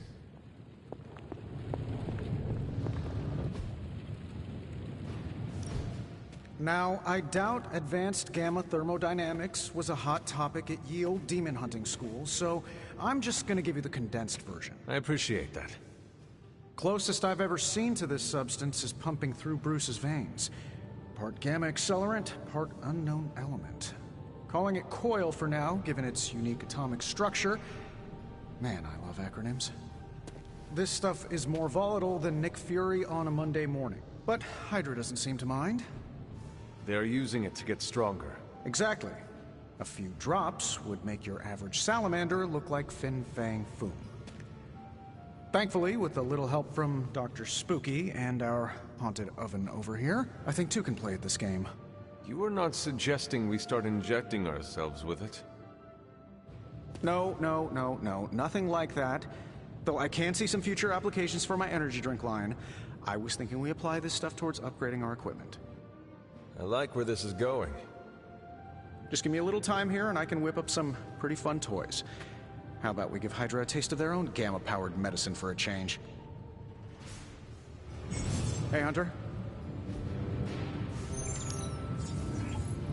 Now, I doubt advanced gamma thermodynamics was a hot topic at Yield Demon Hunting School, so I'm just gonna give you the condensed version. I appreciate that. Closest I've ever seen to this substance is pumping through Bruce's veins. Part gamma accelerant, part unknown element. Calling it Coil for now, given its unique atomic structure. Man, I love acronyms. This stuff is more volatile than Nick Fury on a Monday morning. But Hydra doesn't seem to mind. They're using it to get stronger. Exactly. A few drops would make your average salamander look like Fin Fang Foom. Thankfully, with a little help from Dr. Spooky and our haunted oven over here, I think two can play at this game. You are not suggesting we start injecting ourselves with it? No, nothing like that. Though I can see some future applications for my energy drink line. I was thinking we apply this stuff towards upgrading our equipment. I like where this is going. Just give me a little time here and I can whip up some pretty fun toys. How about we give Hydra a taste of their own gamma-powered medicine for a change? Hey, Hunter.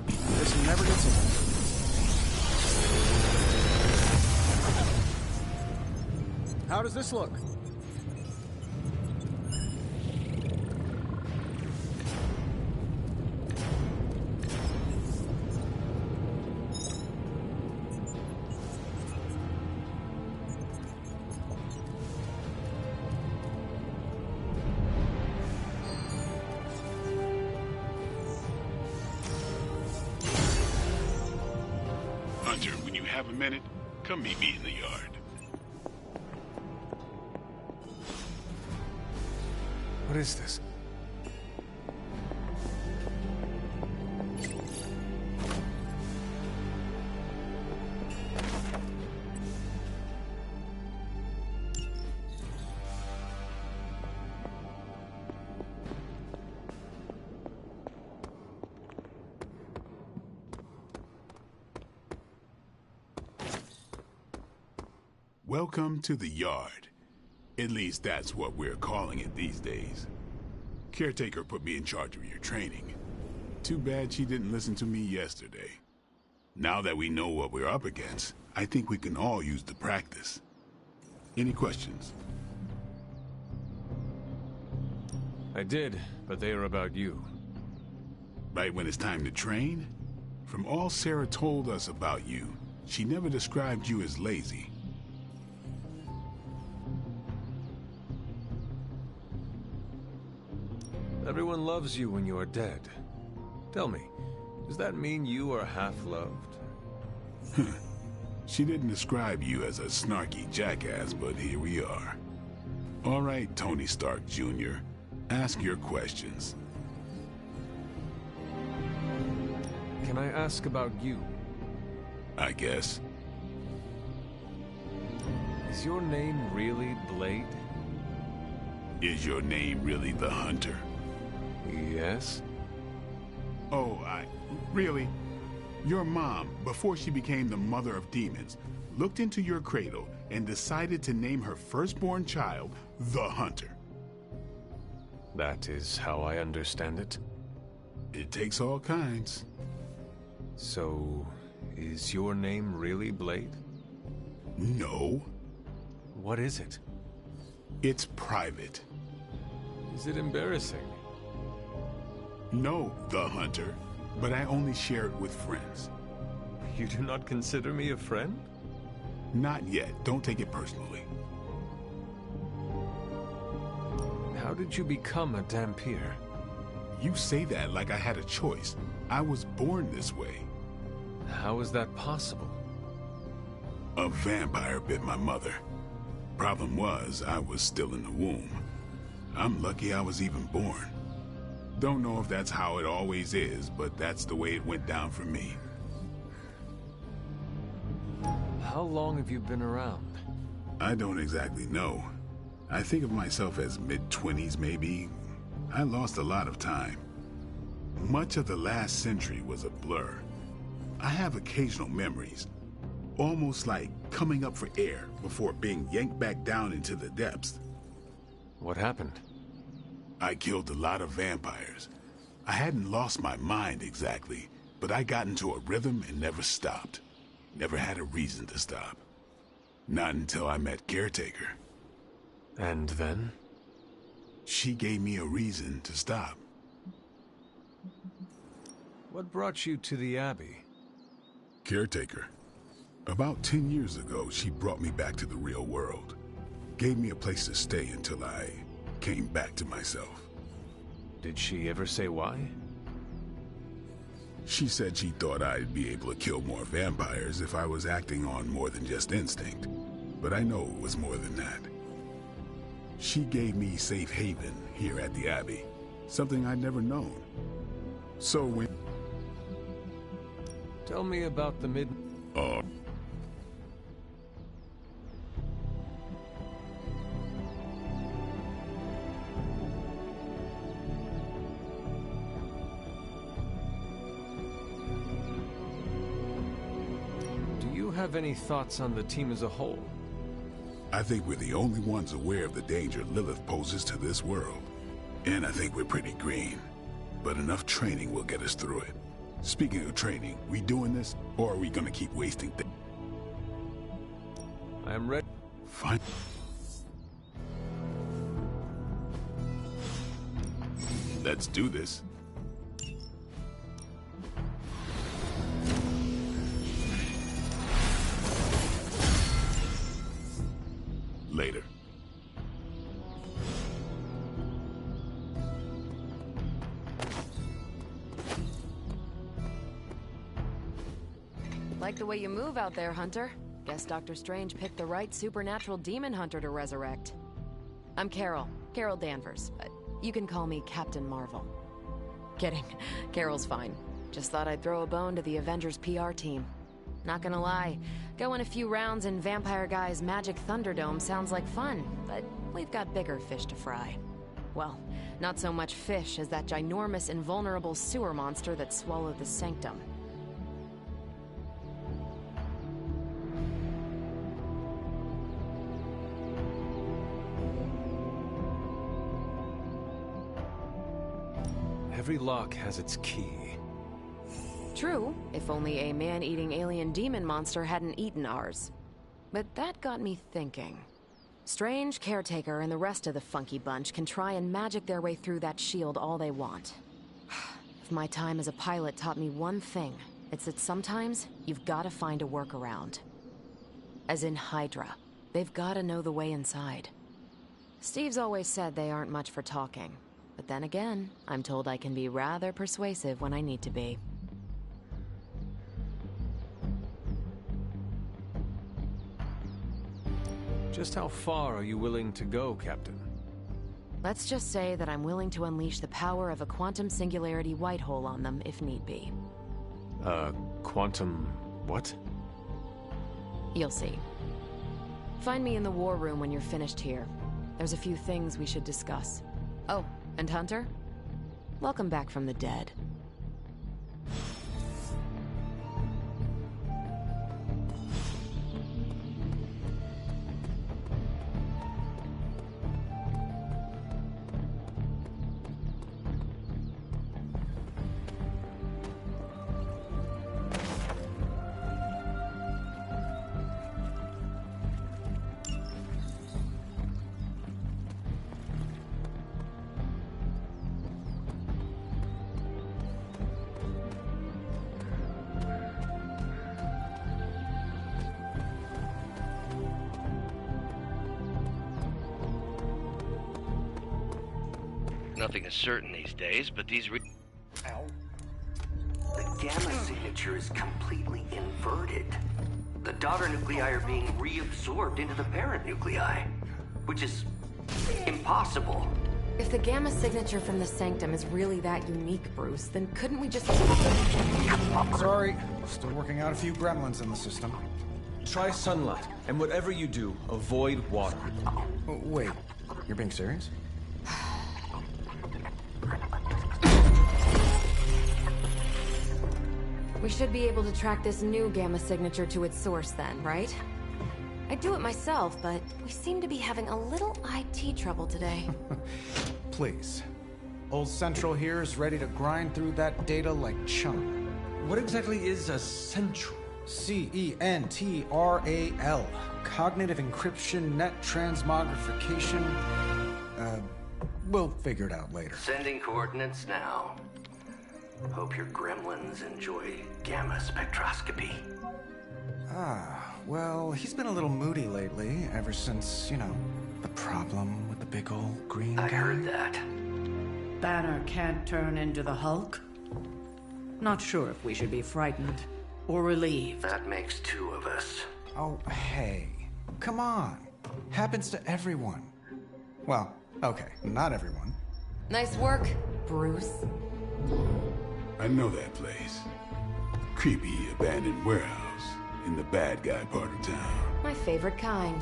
This never gets old. How does this look? Hunter, when you have a minute, come meet me in the yard. What is this? Welcome to the yard. At least that's what we're calling it these days. Caretaker put me in charge of your training. Too bad she didn't listen to me yesterday. Now that we know what we're up against, I think we can all use the practice. Any questions? I did, but they are about you. Right when it's time to train? From all Sarah told us about you, she never described you as lazy. Everyone loves you when you are dead. Tell me, does that mean you are half-loved? She didn't describe you as a snarky jackass, but here we are. All right, Tony Stark Jr., ask your questions. Can I ask about you? I guess. Is your name really Blade? Is your name really the Hunter? Yes. Oh, really? Your mom, before she became the mother of demons, looked into your cradle and decided to name her firstborn child the Hunter. That is how I understand it. It takes all kinds. So, is your name really Blade? No. What is it? It's private. Is it embarrassing? No, the Hunter, but I only share it with friends. You do not consider me a friend? Not yet. Don't take it personally. How did you become a Dhampir? You say that like I had a choice. I was born this way. How is that possible? A vampire bit my mother. Problem was, I was still in the womb. I'm lucky I was even born. Don't know if that's how it always is, but that's the way it went down for me. How long have you been around? I don't exactly know. I think of myself as mid-20s, maybe. I lost a lot of time. Much of the last century was a blur. I have occasional memories, almost like coming up for air before being yanked back down into the depths. What happened? I killed a lot of vampires. I hadn't lost my mind exactly, but I got into a rhythm and never stopped. Never had a reason to stop. Not until I met Caretaker. And then? She gave me a reason to stop. What brought you to the Abbey? Caretaker. About 10 years ago, she brought me back to the real world. Gave me a place to stay until I came back to myself. Did she ever say why? She said she thought I'd be able to kill more vampires if I was acting on more than just instinct. But I know it was more than that. She gave me safe haven here at the Abbey, something I'd never known. So when... Tell me about the Do you have any thoughts on the team as a whole? I think we're the only ones aware of the danger Lilith poses to this world. And I think we're pretty green. But enough training will get us through it. Speaking of training, we doing this, or are we gonna keep wasting things? I am ready. Fine. Let's do this. Later. Like the way you move out there, Hunter. Guess Dr. Strange picked the right supernatural demon hunter to resurrect. I'm Carol Danvers, but you can call me Captain Marvel. Kidding, Carol's fine. Just thought I'd throw a bone to the Avengers PR team. Not gonna lie, going a few rounds in Vampire Guy's Magic Thunderdome sounds like fun, but we've got bigger fish to fry. Well, not so much fish as that ginormous invulnerable sewer monster that swallowed the Sanctum. Every lock has its key. True, if only a man-eating alien demon monster hadn't eaten ours. But that got me thinking. Strange, Caretaker, and the rest of the funky bunch can try and magic their way through that shield all they want. If my time as a pilot taught me one thing, it's that sometimes you've gotta find a workaround. As in Hydra. They've gotta know the way inside. Steve's always said they aren't much for talking. But then again, I'm told I can be rather persuasive when I need to be. Just how far are you willing to go, Captain? Let's just say that I'm willing to unleash the power of a quantum singularity white hole on them if need be. Quantum... what? You'll see. Find me in the war room when you're finished here. There's a few things we should discuss. Oh, and Hunter? Welcome back from the dead. Nothing is certain these days, but these Ow. The gamma signature is completely inverted. The daughter nuclei are being reabsorbed into the parent nuclei, which is impossible. If the gamma signature from the Sanctum is really that unique, Bruce, then couldn't we just... Sorry, still working out a few gremlins in the system. Try sunlight, and whatever you do, avoid water. Oh, wait, you're being serious? We should be able to track this new gamma signature to its source then, right? I'd do it myself, but we seem to be having a little IT trouble today. Please. Old Central here is ready to grind through that data like chum. What exactly is a Central? CENTRAL. Cognitive encryption, net transmogrification. We'll figure it out later. Sending coordinates now. Hope your gremlins enjoy gamma spectroscopy. Ah, well, he's been a little moody lately, ever since, you know, the problem with the big old green guy. I heard that. Banner can't turn into the Hulk? Not sure if we should be frightened or relieved. That makes two of us. Oh, hey. Come on. Happens to everyone. Well, okay, not everyone. Nice work, Bruce. I know that place. Creepy abandoned warehouse in the bad guy part of town. My favorite kind.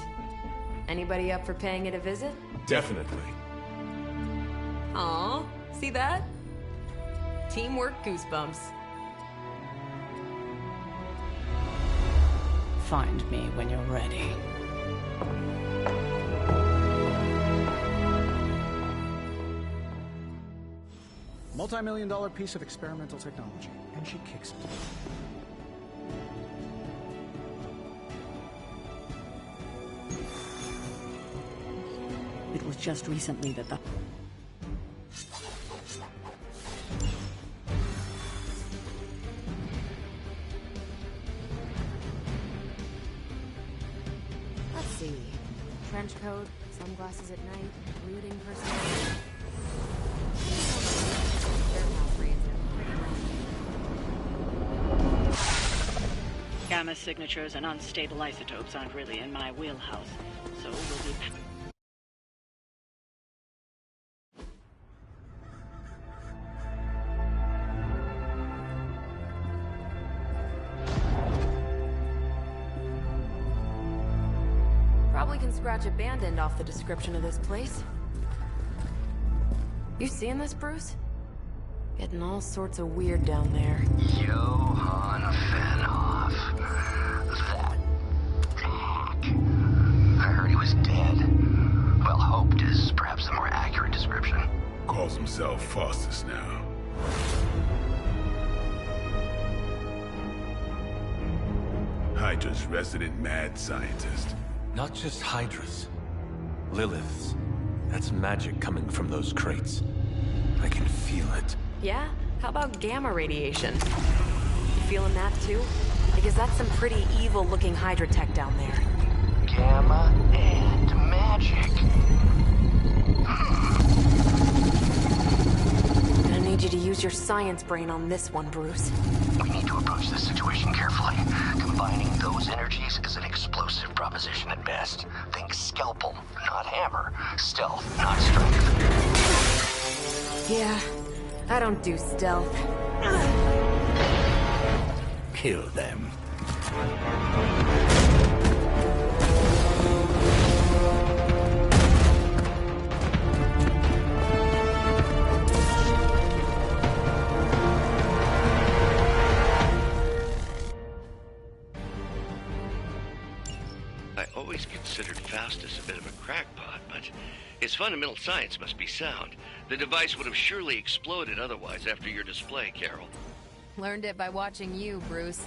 Anybody up for paying it a visit? Definitely. Aw, see that? Teamwork goosebumps. Find me when you're ready. Multi-million-dollar piece of experimental technology, and she kicks butt. It was just recently that the... Let's see. Trench coat, sunglasses at night, brooding personality. Gamma signatures and unstable isotopes aren't really in my wheelhouse, so we'll be... Probably can scratch a band end off the description of this place. You seeing this, Bruce? Getting all sorts of weird down there. Johann Fenhoff. That hack. I heard he was dead. Well, hoped is perhaps a more accurate description. Calls himself Faustus now. Hydra's resident mad scientist. Not just Hydra's. Lilith's. That's magic coming from those crates. I can feel it. Yeah? How about gamma radiation? You feeling that too? Because that's some pretty evil-looking Hydra tech down there. Gamma and magic. I need you to use your science brain on this one, Bruce. We need to approach this situation carefully. Combining those energies is an explosive proposition at best. Think scalpel, not hammer. Stealth, not strength. Yeah, I don't do stealth. kill them. I always considered Faustus a bit of a crackpot, but his fundamental science must be sound. The device would have surely exploded otherwise after your display, Carol. Learned it by watching you, Bruce.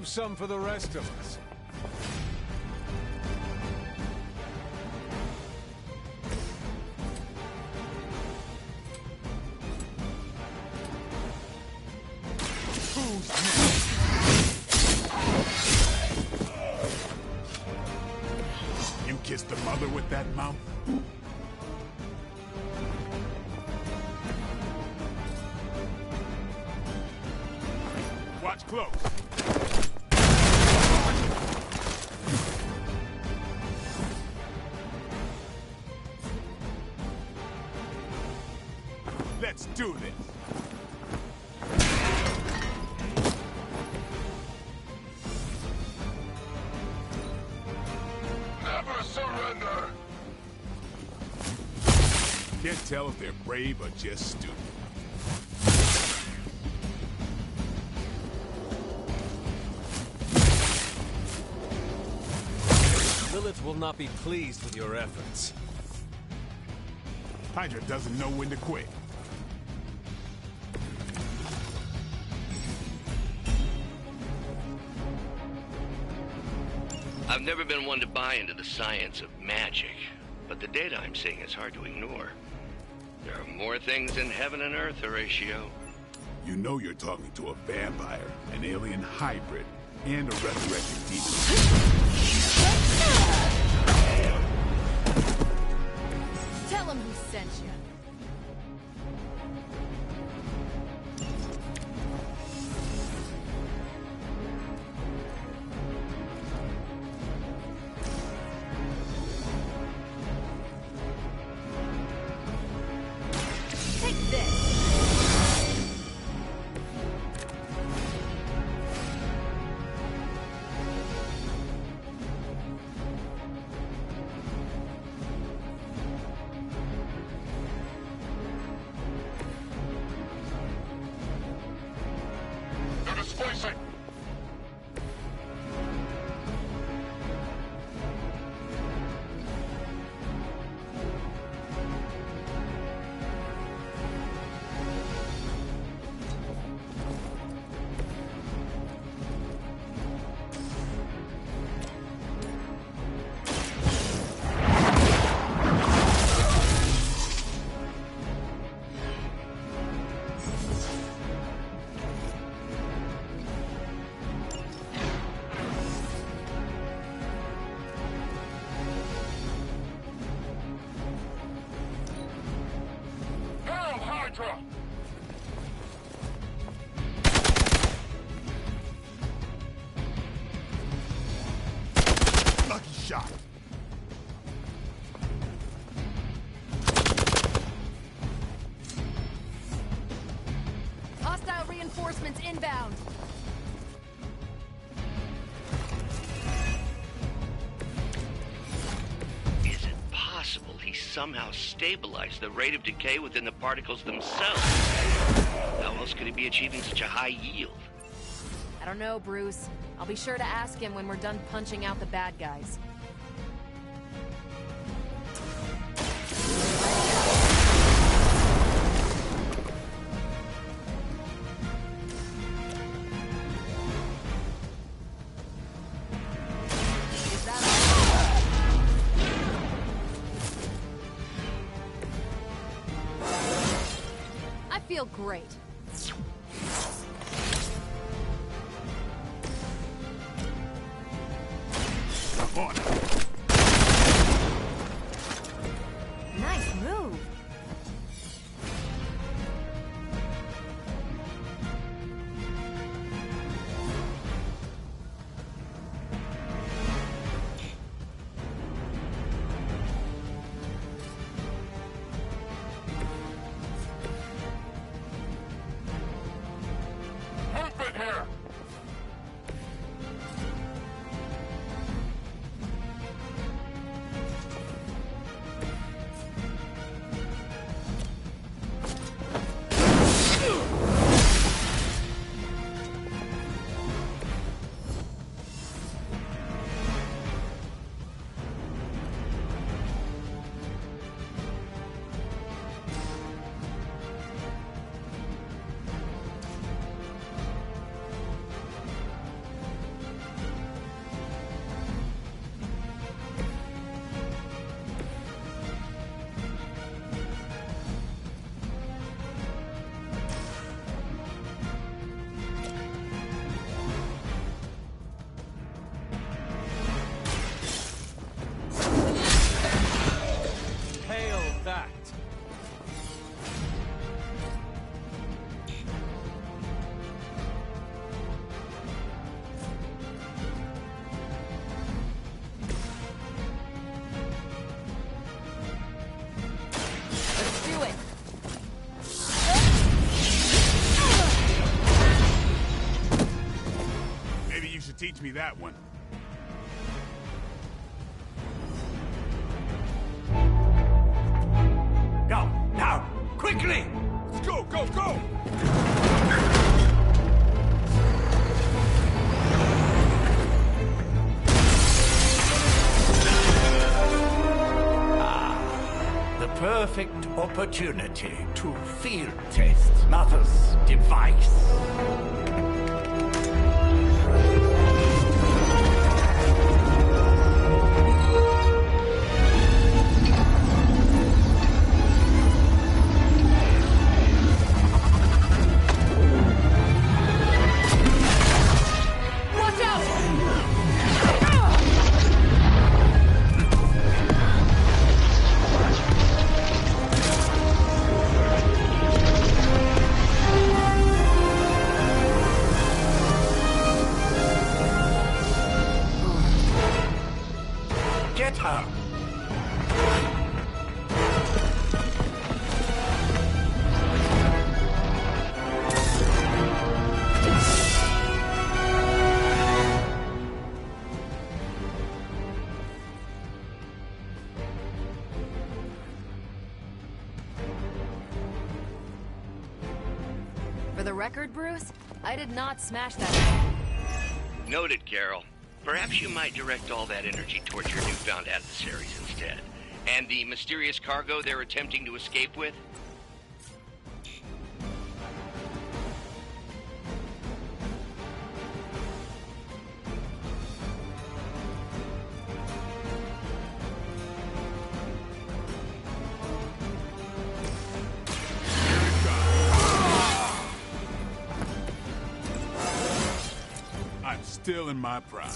Some for the rest of us. You kissed the mother with that mouth? Watch close. Let's do this. Never surrender. Can't tell if they're brave or just stupid. Lilith will not be pleased with your efforts. Hydra doesn't know when to quit. I've never been one to buy into the science of magic, but the data I'm seeing is hard to ignore. There are more things in heaven and earth, Horatio. You know you're talking to a vampire, an alien hybrid, and a resurrected demon. Tell him who sent you. Take this. They're displacing. Hail Hydra! Lucky shot. Hostile reinforcements inbound. Is it possible he somehow stabilized the rate of decay within the particles themselves? How else could he be achieving such a high yield? I don't know, Bruce. I'll be sure to ask him when we're done punching out the bad guys. feel great. Nice move. Teach me that one. Go, now, quickly! Let's go, go, go! The perfect opportunity to field test Mother's device. Get her! For the record, Bruce, I did not smash that. Noted, Carol. Perhaps you might direct all that energy towards your newfound adversaries instead. And the mysterious cargo they're attempting to escape with? I'm still in my prime.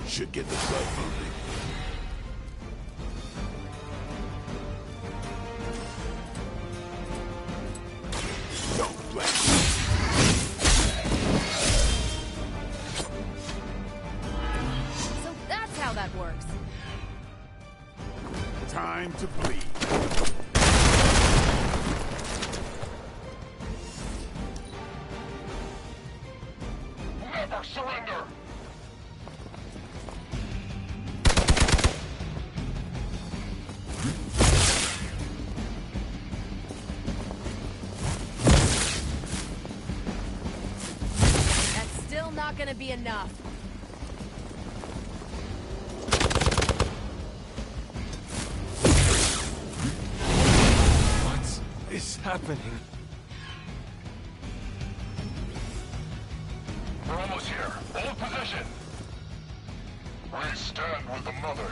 Should get the blood pumping. Don't blame me. So that's how that works. Time to bleed. Never surrender! That's still not gonna be enough. Is happening? We're almost here. Hold position. We stand with the mother.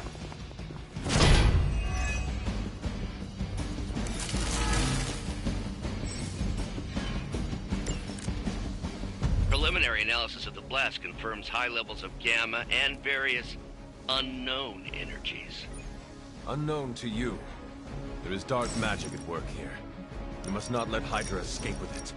Preliminary analysis of the blast confirms high levels of gamma and various unknown energies. Unknown to you. There is dark magic at work here. We must not let Hydra escape with it.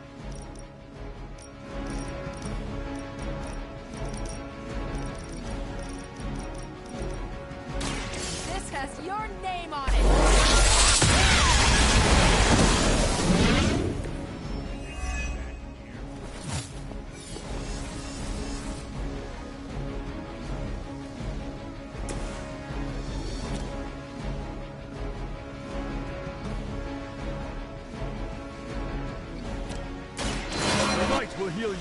This has your name on it! Will heal you.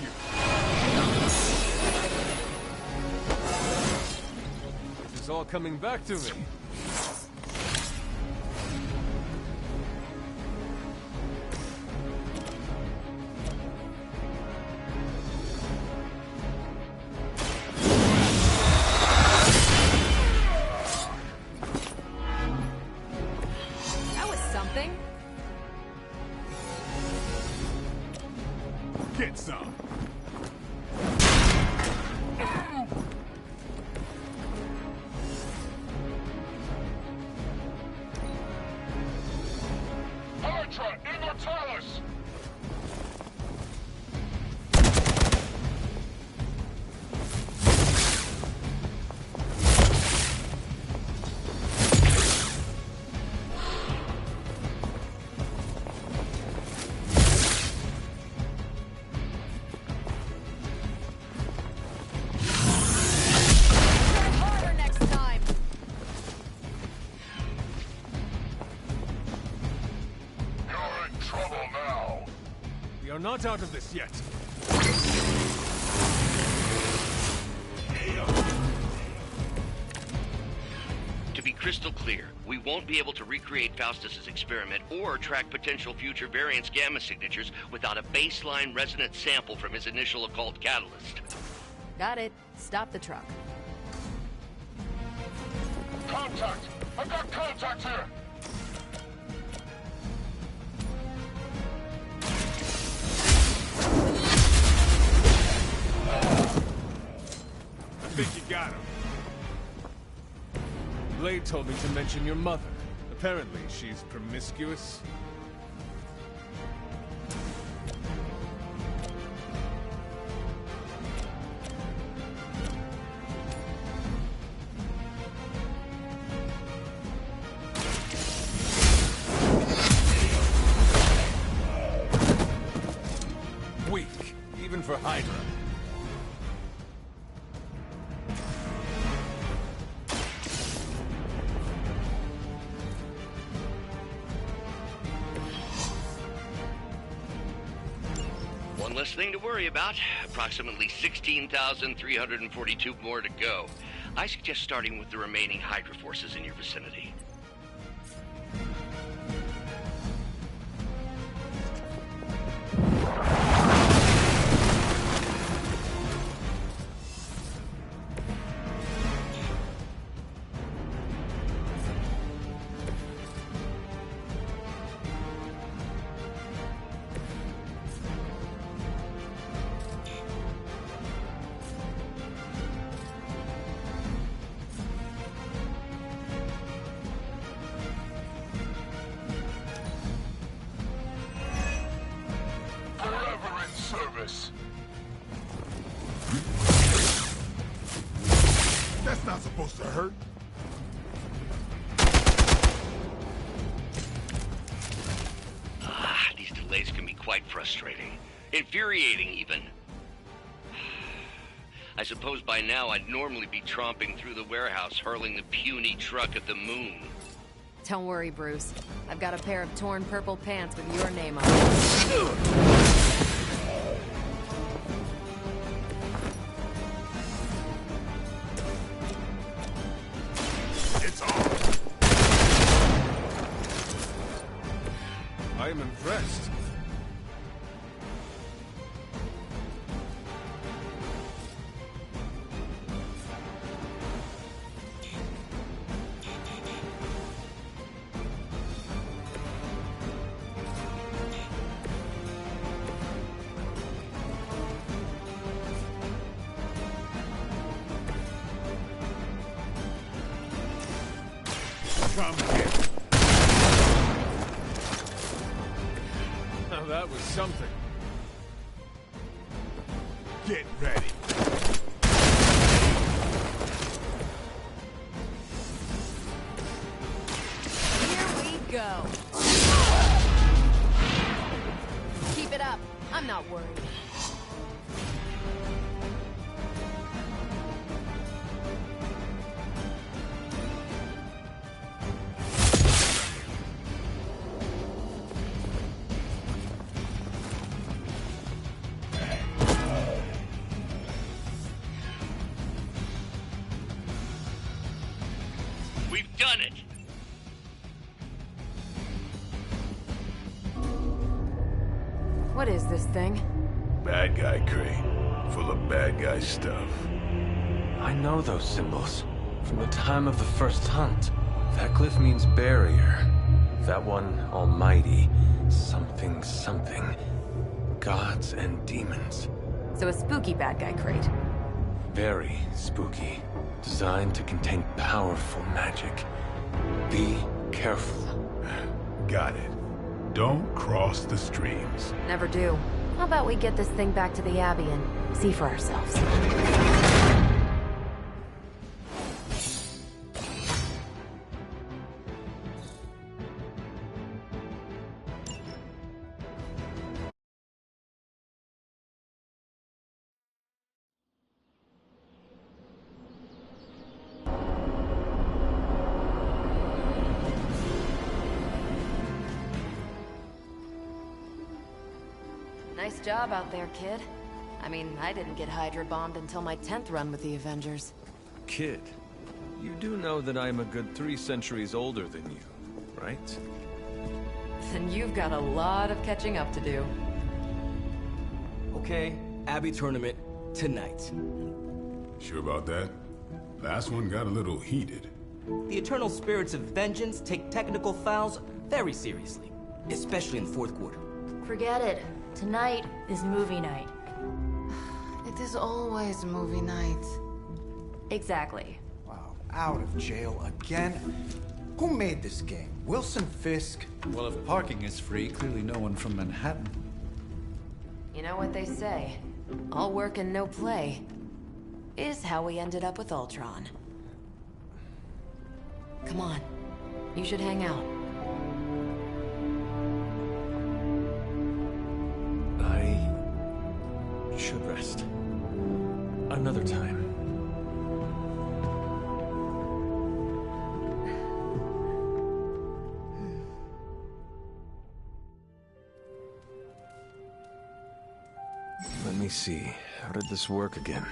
This is all coming back to me. That was something. Get some. Hydra Immortalis! We are not out of this yet. To be crystal clear, we won't be able to recreate Faustus's experiment or track potential future variance gamma signatures without a baseline resonance sample from his initial occult catalyst. Got it. Stop the truck. Contact! I've got contact here! I think you got him. Blade told me to mention your mother. Apparently, she's promiscuous. Weak, even for Hydra. One less thing to worry about. Approximately 16,342 more to go. I suggest starting with the remaining Hydra forces in your vicinity. Forever in service. That's not supposed to hurt. These delays can be quite frustrating. Infuriating, even. I suppose by now I'd normally be tromping through the warehouse, hurling the puny truck at the moon. Don't worry, Bruce. I've got a pair of torn purple pants with your name on it. It's on. I am impressed. Come here. Now that was something. Get ready. Here we go. Keep it up. I'm not worried. We've done it! What is this thing? Bad guy crate. Full of bad guy stuff. I know those symbols. From the time of the first hunt. That glyph means barrier. That one, almighty. Something, something. Gods and demons. So a spooky bad guy crate. Very spooky. Designed to contain powerful magic. Be careful. Got it. Don't cross the streams. Never do. How about we get this thing back to the Abbey and see for ourselves? Nice job out there, kid. I mean, I didn't get Hydra bombed until my 10th run with the Avengers. Kid, you do know that I'm a good 3 centuries older than you, right? Then you've got a lot of catching up to do. Okay, Abbey tournament tonight. Sure about that? Last one got a little heated. The Eternal Spirits of Vengeance take technical fouls very seriously, especially in the 4th quarter. Forget it. Tonight is movie night. It is always movie night. Exactly. Wow, out of jail again? Who made this game? Wilson Fisk? Well, if parking is free, clearly no one from Manhattan. You know what they say? All work and no play is how we ended up with Ultron. Come on. You should hang out. I should rest. Another time. Let me see. How did this work again?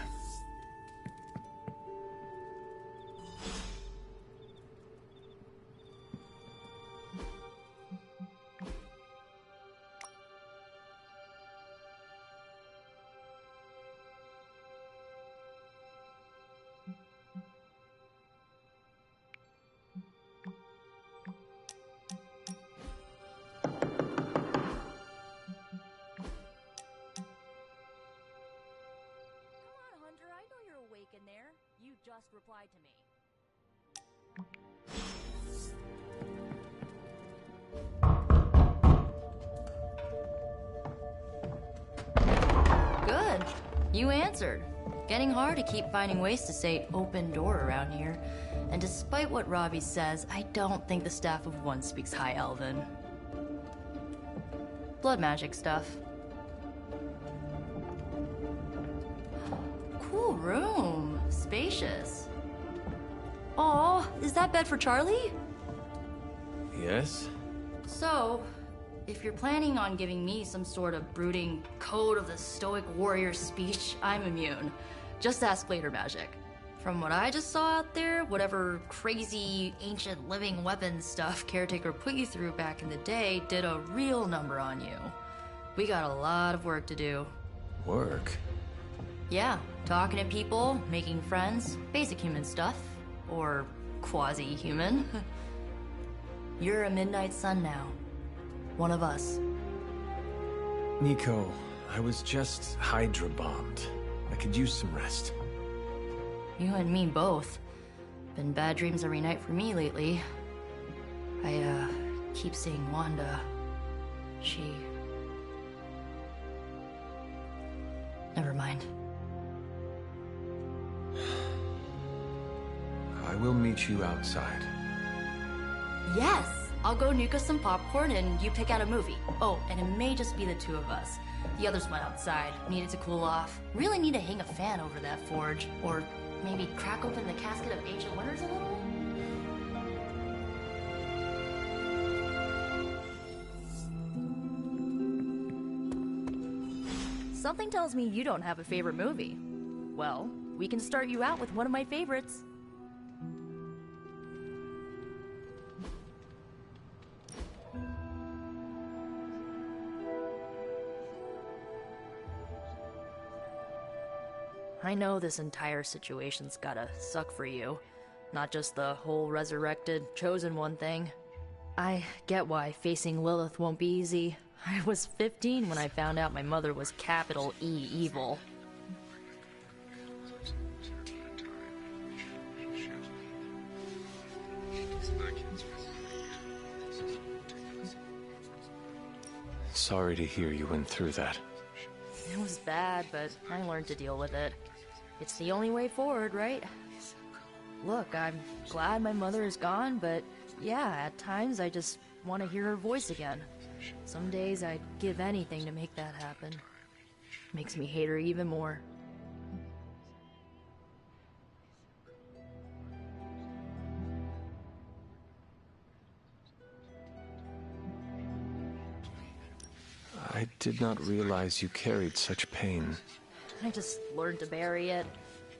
Just reply to me. Good. You answered. Getting hard to keep finding ways to say open door around here. And despite what Robbie says, I don't think the staff of One speaks High Elven. Blood magic stuff. Cool room. Spacious. Aw, is that bed for Charlie? Yes? So, if you're planning on giving me some sort of brooding code of the stoic warrior speech, I'm immune. Just ask later magic. From what I just saw out there, whatever crazy ancient living weapon stuff Caretaker put you through back in the day did a real number on you. We got a lot of work to do. Work? Yeah, talking to people, making friends, basic human stuff. Or quasi-human. You're a Midnight Sun now. One of us. Nico, I was just Hydra bombed. I could use some rest. You and me both. Been bad dreams every night for me lately. I keep seeing Wanda. She... Never mind. I will meet you outside. Yes! I'll go nuke us some popcorn and you pick out a movie. Oh, and it may just be the two of us. The others went outside, needed to cool off. Really need to hang a fan over that forge. Or maybe crack open the casket of Ancient Wonders a little? Something tells me you don't have a favorite movie. Well, we can start you out with one of my favorites. I know this entire situation's gotta suck for you. Not just the whole resurrected, chosen one thing. I get why facing Lilith won't be easy. I was 15 when I found out my mother was capital E evil. Sorry to hear you went through that. It was bad, but I learned to deal with it. It's the only way forward, right? Look, I'm glad my mother is gone, but yeah, at times I just want to hear her voice again. Some days I'd give anything to make that happen. Makes me hate her even more. I did not realize you carried such pain. I just learned to bury it.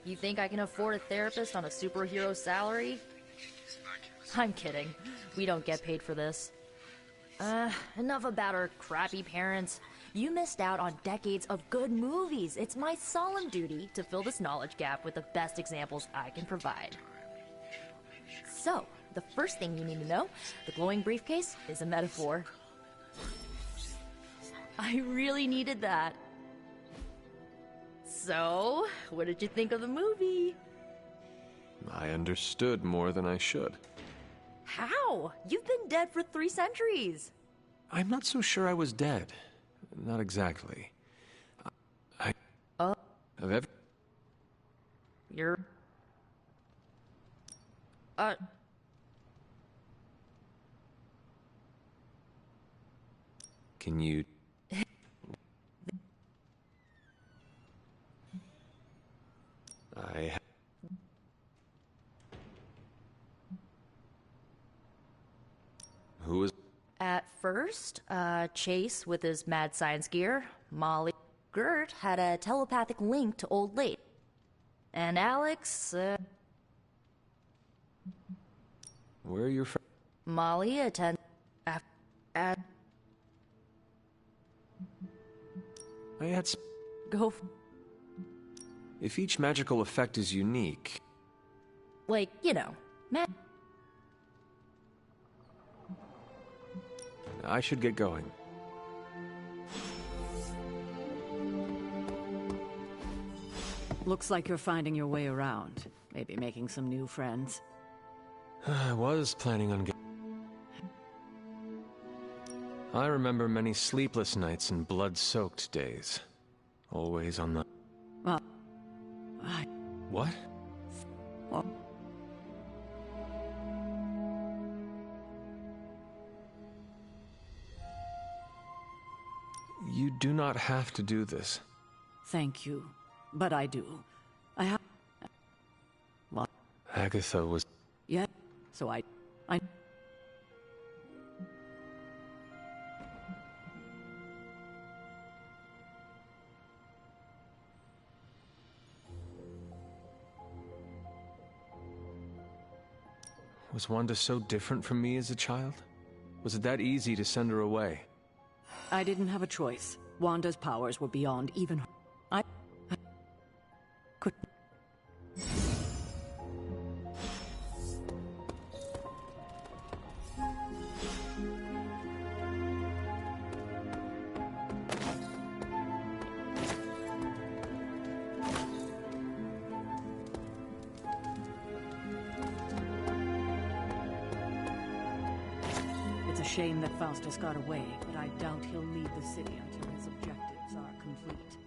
You think I can afford a therapist on a superhero salary? I'm kidding. We don't get paid for this. Enough about our crappy parents. You missed out on decades of good movies. It's my solemn duty to fill this knowledge gap with the best examples I can provide. So, the first thing you need to know, the glowing briefcase is a metaphor. I really needed that. So, what did you think of the movie? I understood more than I should. How? You've been dead for 3 centuries. I'm not so sure I was dead. Not exactly. You're... Can you... Who is... At first, Chase with his mad science gear, Molly, Gert had a telepathic link to Old Lady, and Alex, Where are your friends? Molly attends... I had... Go... If each magical effect is unique... Like, you know, I should get going. Looks like you're finding your way around. Maybe making some new friends. I was planning on getting... I remember many sleepless nights and blood-soaked days. Always on the... What? You do not have to do this. Thank you. But I do. I have... What? Agatha was... Yeah, so I... Was Wanda so different from me as a child? Was it that easy to send her away? I didn't have a choice. Wanda's powers were beyond even... I could... It's a shame that Faustus got away, but I doubt he'll leave the city until his objectives are complete.